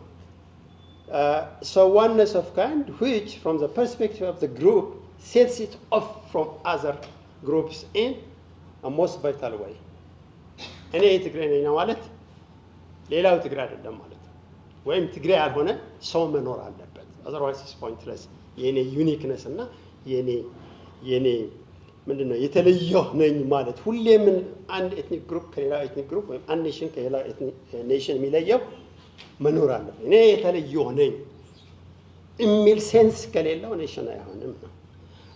[SPEAKER 5] So oneness of kind which from the perspective of the group sets it off from other groups in a most vital way. እኔ ትግሬ ነኝ ማለት ሌላው ትግሬ አይደለም ማለት ነው። ወይም ትግሬ ያልሆነ ሰው መኖር አለበት። otherwise it's pointless. የኔ ዩኒክነስ እና የኔ ምንድነው የተለየው ነኝ ማለት ሁሌ ምን አንድ ኤትኒክ ግሩፕ ከሌላ ኤትኒክ ግሩፕ ወይም አንድ ኔሽን ከሌላ ኔሽን የሚለየው መኖር አለበት። እኔ የተለየው ነኝ የሚል ሴንስ ከሌለው ኔሽን አይሆንም ነው።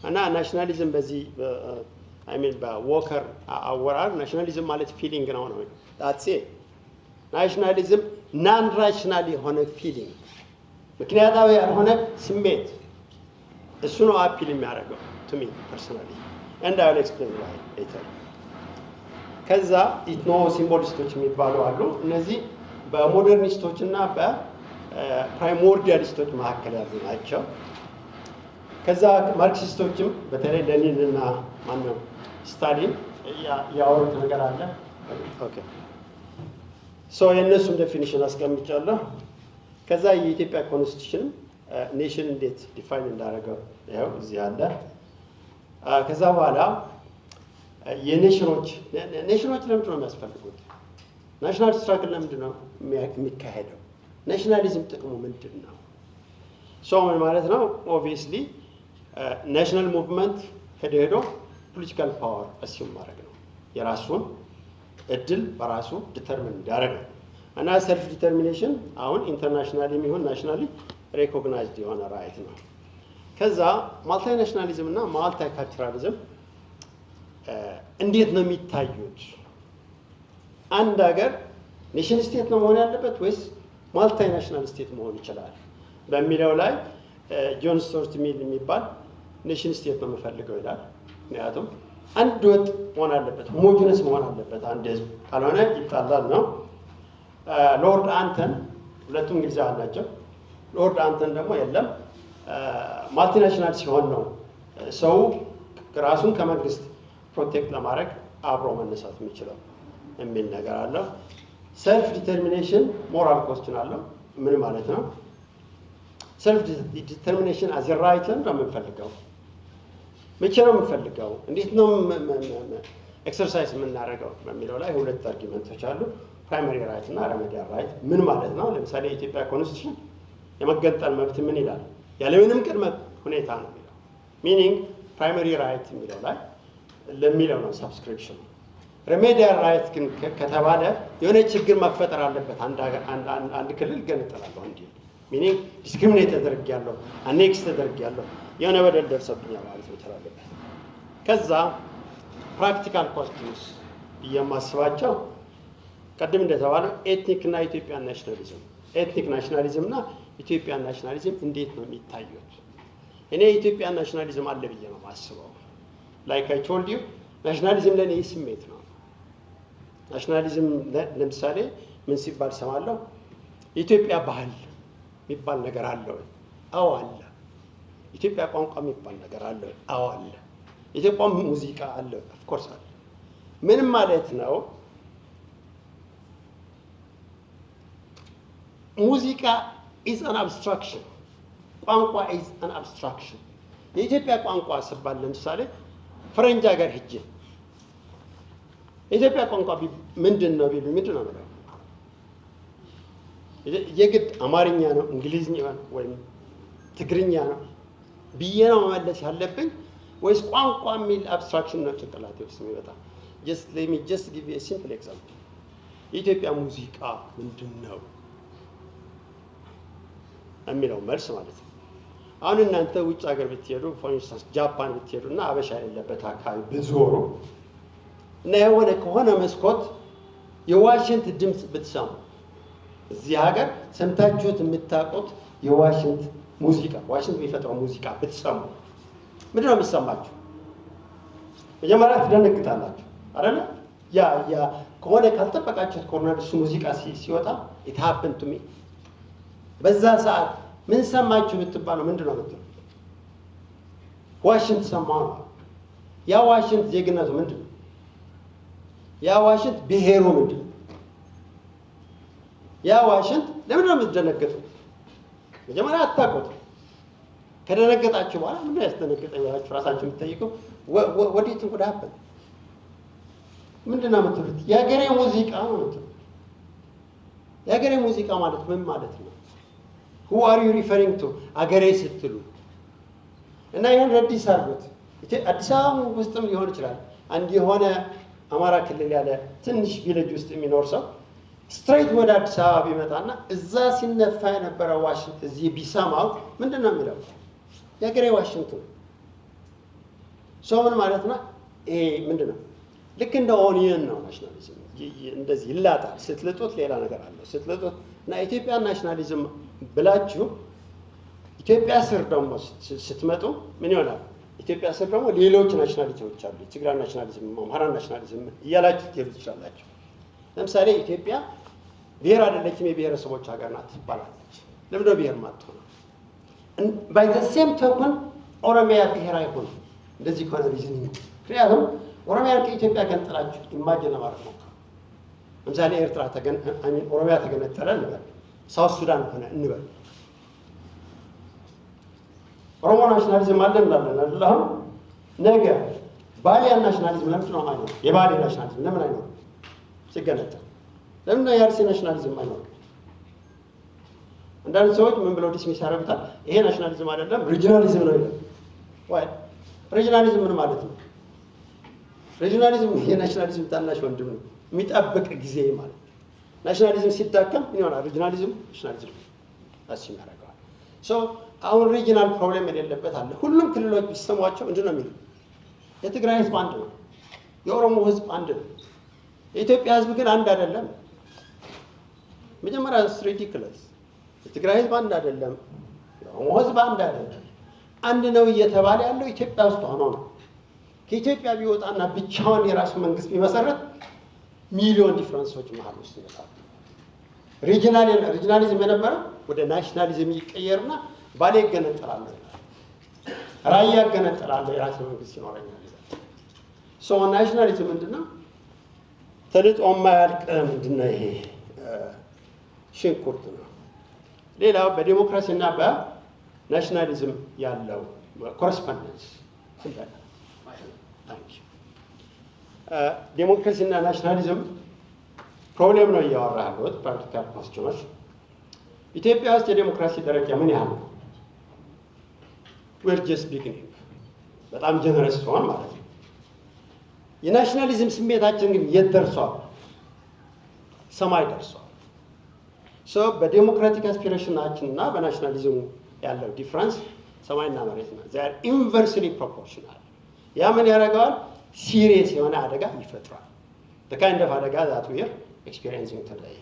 [SPEAKER 5] እና ናሽናሊዝም በዚህ በዎከር አወራር ናሽናሊዝም ማለት ፊሊንግ ነው ነው ዳትስ ናሽናሊዝም ናን ራሽናል የሆነ ፊሊንግ ምክንያታዊ ያልሆነ ስሜት እሱ ነው አፒል የሚያደርገው ቱ ሚ ፐርሰናሊ and I will explain why later. ከዛ ኢትኖ ሲምቦሊስቶች የሚባሉ አሉ። እነዚህ በሞደርኒስቶች እና በፕራይሞርዲያሊስቶች መካከል ያሉ ናቸው። ከዛ ማርክሲስቶችም በተለይ ሌኒን እና ማነው ስታሊን ያወሩት ነገር አለ። ኦኬ ሶ የእነሱን ዴፊኒሽን አስቀምጫለሁ። ከዛ የኢትዮጵያ ኮንስቲቱሽን ኔሽን እንዴት ዲፋይን እንዳደረገው ያው እዚህ አለ። ከዛ በኋላ የኔሽኖች ለምንድን ነው የሚያስፈልጉት? ናሽናል ስትራግል ለምንድን ነው የሚካሄደው? ናሽናሊዝም ጥቅሙ ምንድን ነው? ሶ ምን ማለት ነው? ኦብቪየስሊ ናሽናል ሙቭመንት ሄዶ ፖለቲካል ፓወር አስዩም ማድረግ ነው። የራሱን እድል በራሱ ዲተርሚን እንዲያደርግ ነው። እና ሰልፍ ዲተርሚኔሽን አሁን ኢንተርናሽናሊ የሚሆን ናሽናሊ ሬኮግናይዝድ የሆነ ራይት ነው። ከዛ ማልታይ ናሽናሊዝም እና ማልታይ ካልቸራሊዝም እንዴት ነው የሚታዩት? አንድ ሀገር ኔሽን ስቴት ነው መሆን ያለበት ወይስ ማልታይ ናሽናል ስቴት መሆን ይችላል በሚለው ላይ ጆን ስቱዋርት ሚል የሚባል ኔሽን ስቴት ነው የምፈልገው ይላል። ምክንያቱም አንድ ወጥ መሆን አለበት፣ ሆሞጂነስ መሆን አለበት አንድ ህዝብ፣ ካልሆነ ይጣላል ነው። ሎርድ አንተን ሁለቱም እንግሊዛውያን ናቸው። ሎርድ አንተን ደግሞ የለም ማልቲናሽናል ሲሆን ነው ሰው ራሱን ከመንግስት ፕሮቴክት ለማድረግ አብሮ መነሳት የሚችለው የሚል ነገር አለው። ሰልፍ ዲተርሚኔሽን ሞራል ኮስችን አለው። ምን ማለት ነው? ሰልፍ ዲተርሚኔሽን አዝ ራይት ነው የምንፈልገው? መቼ ነው የምንፈልገው? እንዴት ነው ኤክሰርሳይዝ የምናደርገው በሚለው ላይ ሁለት አርጊመንቶች አሉ። ፕራይመሪ ራይት እና ሬሜዲያል ራይት ምን ማለት ነው? ለምሳሌ የኢትዮጵያ ኮንስቲቱሽን የመገንጠል መብት ምን ይላል? ያለምንም ቅድመ ሁኔታ ነው የሚለው። ሚኒንግ ፕራይመሪ ራይት የሚለው ላይ ለሚለው ነው ሰብስክሪፕሽን። ሬሜዲያል ራይት ግን ከተባለ የሆነ ችግር መፈጠር አለበት። አንድ ክልል ገነጠላለሁ እንዲል ሚኒንግ ዲስክሪሚኔት ተደርጊያለሁ፣ አኔክስ ተደርጊያለሁ፣ የሆነ በደል ደርሰብኛል ማለት ነው አለበት። ከዛ ፕራክቲካል ኮስቲንስ የማስባቸው ቀደም እንደተባለው ኤትኒክ እና ኢትዮጵያን ናሽናሊዝም፣ ኤትኒክ ናሽናሊዝም እና ኢትዮጵያን ናሽናሊዝም እንዴት ነው የሚታዩት? እኔ የኢትዮጵያን ናሽናሊዝም አለ ብዬ ነው የማስበው። ላይክ አይ ቶልድ ዩ ናሽናሊዝም ለእኔ ስሜት ነው። ናሽናሊዝም ለምሳሌ ምን ሲባል ሰማለሁ? የኢትዮጵያ ባህል የሚባል ነገር አለ ወይ? አዎ አለ። ኢትዮጵያ ቋንቋ የሚባል ነገር አለ ወይ? አዎ አለ። ኢትዮጵያ ሙዚቃ አለ ወይ? ኦፍኮርስ አለ። ምን ማለት ነው? ሙዚቃ ኢዝ አን አብስትራክሽን፣ ቋንቋ ኢዝ አን አብስትራክሽን። የኢትዮጵያ ቋንቋ ስባል ለምሳሌ ፈረንጅ ሀገር ሄጄ የኢትዮጵያ ቋንቋ ምንድን ነው ቢሉ ምንድን ነው የምለው? የግድ አማርኛ ነው እንግሊዝኛ ወይም ትግርኛ ነው ብዬ ነው መመለስ ያለብኝ ወይስ ቋንቋ የሚል አብስትራክሽን ነው ጭንቅላቴ ውስጥ የሚመጣ? ጀስት ጊቭ ኤ ሲምፕል ኤግዛምፕል። የኢትዮጵያ ሙዚቃ ምንድን ነው የሚለው መልስ ማለት ነው። አሁን እናንተ ውጭ ሀገር ብትሄዱ ፎር ኢንስታንስ ጃፓን ብትሄዱ እና አበሻ የሌለበት አካባቢ ብትዞሩ እና የሆነ ከሆነ መስኮት የዋሽንት ድምፅ ብትሰሙ፣ እዚህ ሀገር ሰምታችሁት የምታውቁት የዋሽንት ሙዚቃ፣ ዋሽንት የሚፈጥረው ሙዚቃ ብትሰሙ ምንድን ነው የሚሰማችሁ? መጀመሪያ ትደነግጣላችሁ አይደለ? ያ ከሆነ ካልጠበቃችሁት ኮርነር እሱ ሙዚቃ ሲወጣ ኢት ሃፕን ቱ ሚ በዛ ሰዓት ምን ሰማችሁ ብትባሉ ምንድን ነው የምትሉ? ዋሽንት ሰማሁ ነው። ያ ዋሽንት ዜግነቱ ምንድን ነው? ያ ዋሽንት ብሔሩ ምንድን ነው? ያ ዋሽንት ለምንድን ነው የምትደነግጡት? መጀመሪያ አታውቁትም። ከደነገጣችሁ በኋላ ምን ያስደነግጠኝ ብላችሁ ራሳችሁ የምትጠይቀው ወዴት ጉድ ሀፕን ምንድን ነው የምትሉት? የሀገሬ ሙዚቃ ነው የምትሉት። የሀገሬ ሙዚቃ ማለት ምን ማለት ነው? who are you referring to አገሬ ስትሉ እና ይሄን ረዲስ አድርጉት። አዲስ አበባ ውስጥም ሊሆን ይችላል። አንድ የሆነ አማራ ክልል ያለ ትንሽ ቪሌጅ ውስጥ የሚኖር ሰው ስትሬት ወደ አዲስ አበባ ቢመጣና እዛ ሲነፋ የነበረ ዋሽንት እዚህ ቢሰማው ምንድን ነው የሚለው? የሀገሬ ዋሽንት ነው። ሰው ምን ማለት ነው? ይሄ ምንድን ነው? ልክ እንደ ኦኒየን ነው ናሽናሊዝም። እንደዚህ ይላጣል። ስትልጡት ሌላ ነገር አለው። ስትልጡት እና ኢትዮጵያ ናሽናሊዝም ብላችሁ ኢትዮጵያ ስር ደግሞ ስትመጡ ምን ይሆናል? ኢትዮጵያ ስር ደግሞ ሌሎች ናሽናሊቲዎች አሉ። የትግራይ ናሽናሊዝም፣ አማራ ናሽናሊዝም እያላችሁ ትሄዱ ትችላላችሁ። ለምሳሌ ኢትዮጵያ ብሔር አይደለችም፣ የብሔረሰቦች ሀገር ናት ትባላለች። ለምንድን ነው ብሔር ማትሆነው? ባይ ዘ ሴም ቶክን ኦሮሚያ ብሔር አይሆንም። እንደዚህ ከሆነ ሪዝን ምክንያቱም ኦሮሚያን ከኢትዮጵያ ገንጥላችሁ ኢማጅን ለማድረግ ነው። ለምሳሌ ኤርትራ ኦሮሚያ ተገነጠለ እንበል፣ ሳውት ሱዳን ሆነ እንበል። ኦሮሞ ናሽናሊዝም አለ እንላለን አይደል? አሁን ነገ ባሊያን ናሽናሊዝም ለምንድን ነው የማይኖር? የባሌ ናሽናሊዝም ለምን አይኖርም? ሲገነጠል ለምን የአርሲ ናሽናሊዝም አይኖርም? አንዳንድ ሰዎች ምን ብለው ዲስሚስ ያደርጉታል? ይሄ ናሽናሊዝም አይደለም ሪጂናሊዝም ነው ይላል። ወይ ሪጂናሊዝም ምን ማለት ነው? ሪጂናሊዝም የናሽናሊዝም ታናሽ ወንድም ነው፣ የሚጠብቅ ጊዜ ማለት ነው። ናሽናሊዝም ሲዳከም ምን ይሆናል? ሪጂናሊዝም ናሽናሊዝም አሲም ያደርገዋል። ሶ አሁን ሪጂናል ፕሮብሌም የሌለበት አለ። ሁሉም ክልሎች ቢሰሟቸው ምንድን ነው የሚሉ? የትግራይ ህዝብ አንድ ነው፣ የኦሮሞ ህዝብ አንድ ነው፣ የኢትዮጵያ ህዝብ ግን አንድ አይደለም። መጀመሪያ ሪዲክለስ የትግራይ ህዝብ አንድ አይደለም፣ የኦሮሞ ህዝብ አንድ አይደለም። አንድ ነው እየተባለ ያለው ኢትዮጵያ ውስጥ ሆኖ ነው። ከኢትዮጵያ ቢወጣና ብቻውን የራሱ መንግስት ቢመሰረት ሚሊዮን ዲፍረንሶች መሀል ውስጥ ይመጣሉ። ሪጂናሊዝም የነበረው ወደ ናሽናሊዝም ይቀየርና ባሌ ይገነጠላለሁ፣ ራያ ይገነጠላለሁ፣ የራሱ መንግስት ይኖረኛል። ሶ ናሽናሊዝም ምንድነው? ተልጦ የማያልቅ ምንድነው? ይሄ ሽንኩርት ነው። ሌላው በዲሞክራሲና ናሽናሊዝም ያለው ኮረስፖንደንስ ዴሞክራሲና ናሽናሊዝም ፕሮብሌም ነው እያወራ ያለሁት ፕራክቲካል ኮስችኖች። ኢትዮጵያ ውስጥ የዴሞክራሲ ደረጃ ምን ያህል ነው? ዌር ጀስት ቢግኒንግ በጣም ጀነረስ ሲሆን ማለት ነው። የናሽናሊዝም ስሜታችን ግን የት ደርሷል? ሰማይ ደርሷል። በዴሞክራቲክ አስፒሬሽናችን እና በናሽናሊዝሙ ያለው ዲፍረንስ ሰማይና መሬት ነው። ዚያር ኢንቨርስሊ ፕሮፖርሽናል። ያ ምን ያደርገዋል? ሲሪየስ የሆነ አደጋ ይፈጥራል። ካይንድ ኦፍ አደጋ ዛት ዊር ኤክስፒሪየንሲንግ ቱዴይ።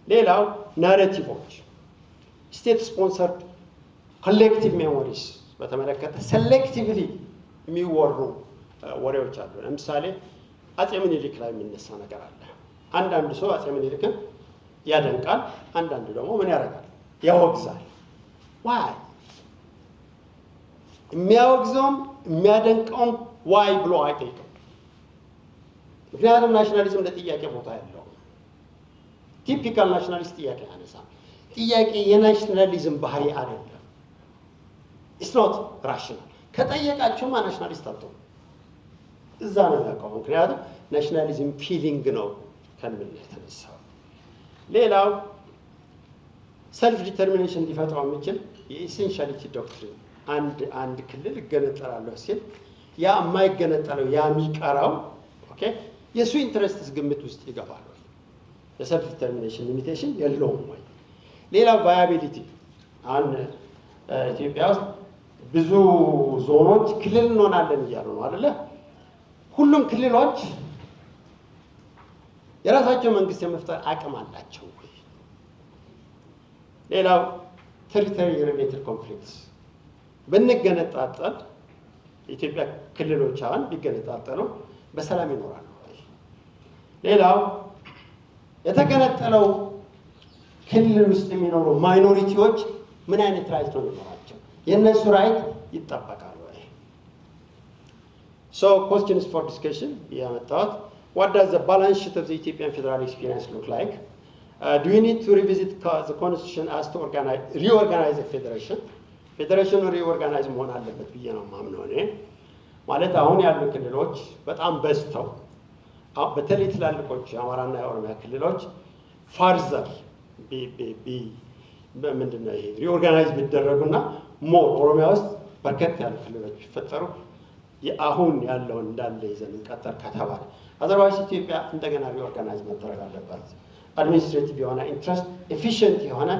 [SPEAKER 5] ሌላው ናሬቲቮች፣ ስቴት ስፖንሰርድ ኮሌክቲቭ ሜሞሪስ በተመለከተ ሴሌክቲቭሊ የሚወሩ ወሬዎች አሉ። ለምሳሌ አፄ ምኒልክ ላይ የሚነሳ ነገር አለ። አንዳንድ ሰው አፄ ምኒልክን ያደንቃል፣ አንዳንዱ ደግሞ ምን ያደርጋል? ያወግዛል። ዋይ? የሚያወግዘውም የሚያደንቀውም ዋይ ብሎ አይጠይቅም። ምክንያቱም ናሽናሊዝም ለጥያቄ ቦታ ያለው ቲፒካል ናሽናሊስት ጥያቄ ያነሳ። ጥያቄ የናሽናሊዝም ባህሪ አይደለም። ኢትስ ኖት ራሽናል። ከጠየቃቸውማ ናሽናሊስት አትሆንም። እዛ ነው የሚያውቀው። ምክንያቱም ናሽናሊዝም ፊሊንግ ነው ከምን የተነሳው። ሌላው ሰልፍ ዲተርሚኔሽን እንዲፈጥረው የሚችል የኢሴንሻሊቲ ዶክትሪን አንድ ክልል እገነጠላለሁ ሲል ያ የማይገነጠለው ያ የሚቀረው ኦኬ የእሱ ኢንትረስትስ ግምት ውስጥ ይገባል ወይ? የሰልፍ ዲተርሚኔሽን ሊሚቴሽን የለውም ወይ? ሌላው ቫያቢሊቲ። አሁን ኢትዮጵያ ውስጥ ብዙ ዞኖች ክልል እንሆናለን እያሉ ነው አይደለ? ሁሉም ክልሎች የራሳቸው መንግስት የመፍጠር አቅም አላቸው ወይ? ሌላው ቴሪቶሪ ሪሌትድ ኮንፍሊክትስ። ብንገነጣጠል የኢትዮጵያ ክልሎች አሁን ቢገነጣጠሉ በሰላም ይኖራሉ ወይ? ሌላው የተገነጠለው ክልል ውስጥ የሚኖሩ ማይኖሪቲዎች ምን አይነት ራይት ነው የሚኖራቸው? የእነሱ ራይት ይጠበቃል ወይ? ሶ ኮስችንስ ፎር ዲስከሽን ያመጣሁት what does the balance sheet of the Ethiopian federal experience look like? Do we need to revisit the constitution as to reorganize the federation? ፌዴሬሽኑ ሪኦርጋናይዝ መሆን አለበት ብዬ ነው የማምነው እኔ። ማለት አሁን ያሉ ክልሎች በጣም በዝተው በተለይ ትላልቆች የአማራና የኦሮሚያ ክልሎች ፋርዘር ምንድን ነው ይሄ ሪኦርጋናይዝ ቢደረጉና ሞር ኦሮሚያ ውስጥ በርከት ያሉ ክልሎች ቢፈጠሩ አሁን ያለውን እንዳለ ይዘን እንቀጠል ከተባለ አዘርባይስ ኢትዮጵያ እንደገና ሪኦርጋናይዝ መደረግ አለባት። አድሚኒስትሬቲቭ የሆነ ኢንትረስት ኤፊሽንት የሆነ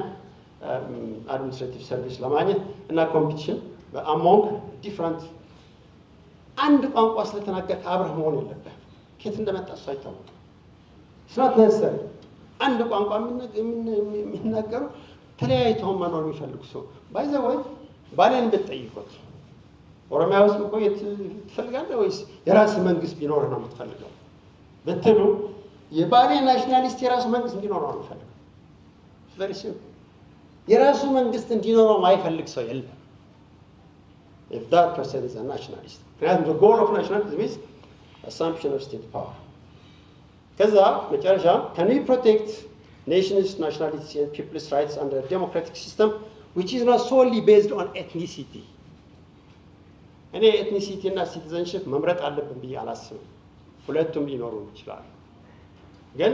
[SPEAKER 5] አድሚኒስትሬቲቭ ሰርቪስ ለማግኘት እና ኮምፒቲሽን አሞንግ ዲፍረንት። አንድ ቋንቋ ስለተናገርክ አብረህ መሆን የለብህም። ከየት እንደመጣ እሱ አይታወቅም። ስናት ነሰር አንድ ቋንቋ የሚናገሩ ተለያይተው መኖር የሚፈልጉ ሰው ባይዘወይ ባሌን ብትጠይቁት ኦሮሚያ ውስጥ መቆየት ትፈልጋለህ ወይስ የራስ መንግስት ቢኖር ነው የምትፈልገው ብትሉ የባሌ ናሽናሊስት የራሱ መንግስት እንዲኖረው ነው የሚፈልገው። ቨሪ ሲምፕል። የራሱ መንግስት እንዲኖረው ማይፈልግ ሰው የለም። if that person is a nationalist. ምክንያቱም the goal of nationalism is assumption of state power. ከዛ መጨረሻ can we protect nations, nationalities and people's rights under a democratic system which is not solely based on ethnicity? እኔ ኤትኒሲቲ እና ሲቲዘንሽፕ መምረጥ አለብን ብዬ አላስብም። ሁለቱም ሊኖሩ ይችላሉ። ግን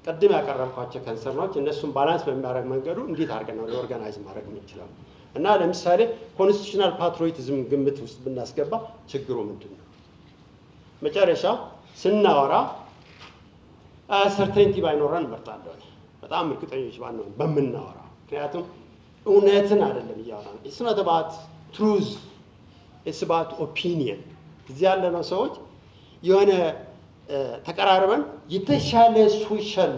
[SPEAKER 5] ቅድም ያቀረብኳቸው ከንሰርኖች እነሱን ባላንስ በሚያደርግ መንገዱ እንዴት አድርገን ነው ሪኦርጋናይዝ ማድረግ የምንችለው? እና ለምሳሌ ኮንስቲቱሽናል ፓትሪዮቲዝም ግምት ውስጥ ብናስገባ ችግሩ ምንድን ነው? መጨረሻ ስናወራ ሰርቴንቲ ባይኖረን እመርጣለሁ። በጣም እርግጠኞች ባንሆን በምናወራ፣ ምክንያቱም እውነትን አይደለም እያወራን። ኢትስ ኖት አባውት ትሩዝ ኢትስ አባውት ኦፒኒየን። እዚህ ያለነው ሰዎች የሆነ ተቀራርበን የተሻለ ሶሻል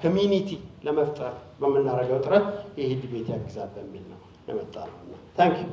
[SPEAKER 5] ኮሚኒቲ ለመፍጠር በምናደርገው ጥረት ይህ ዲቤት ያግዛል በሚል ነው የመጣ ነው። ታንክ ዩ።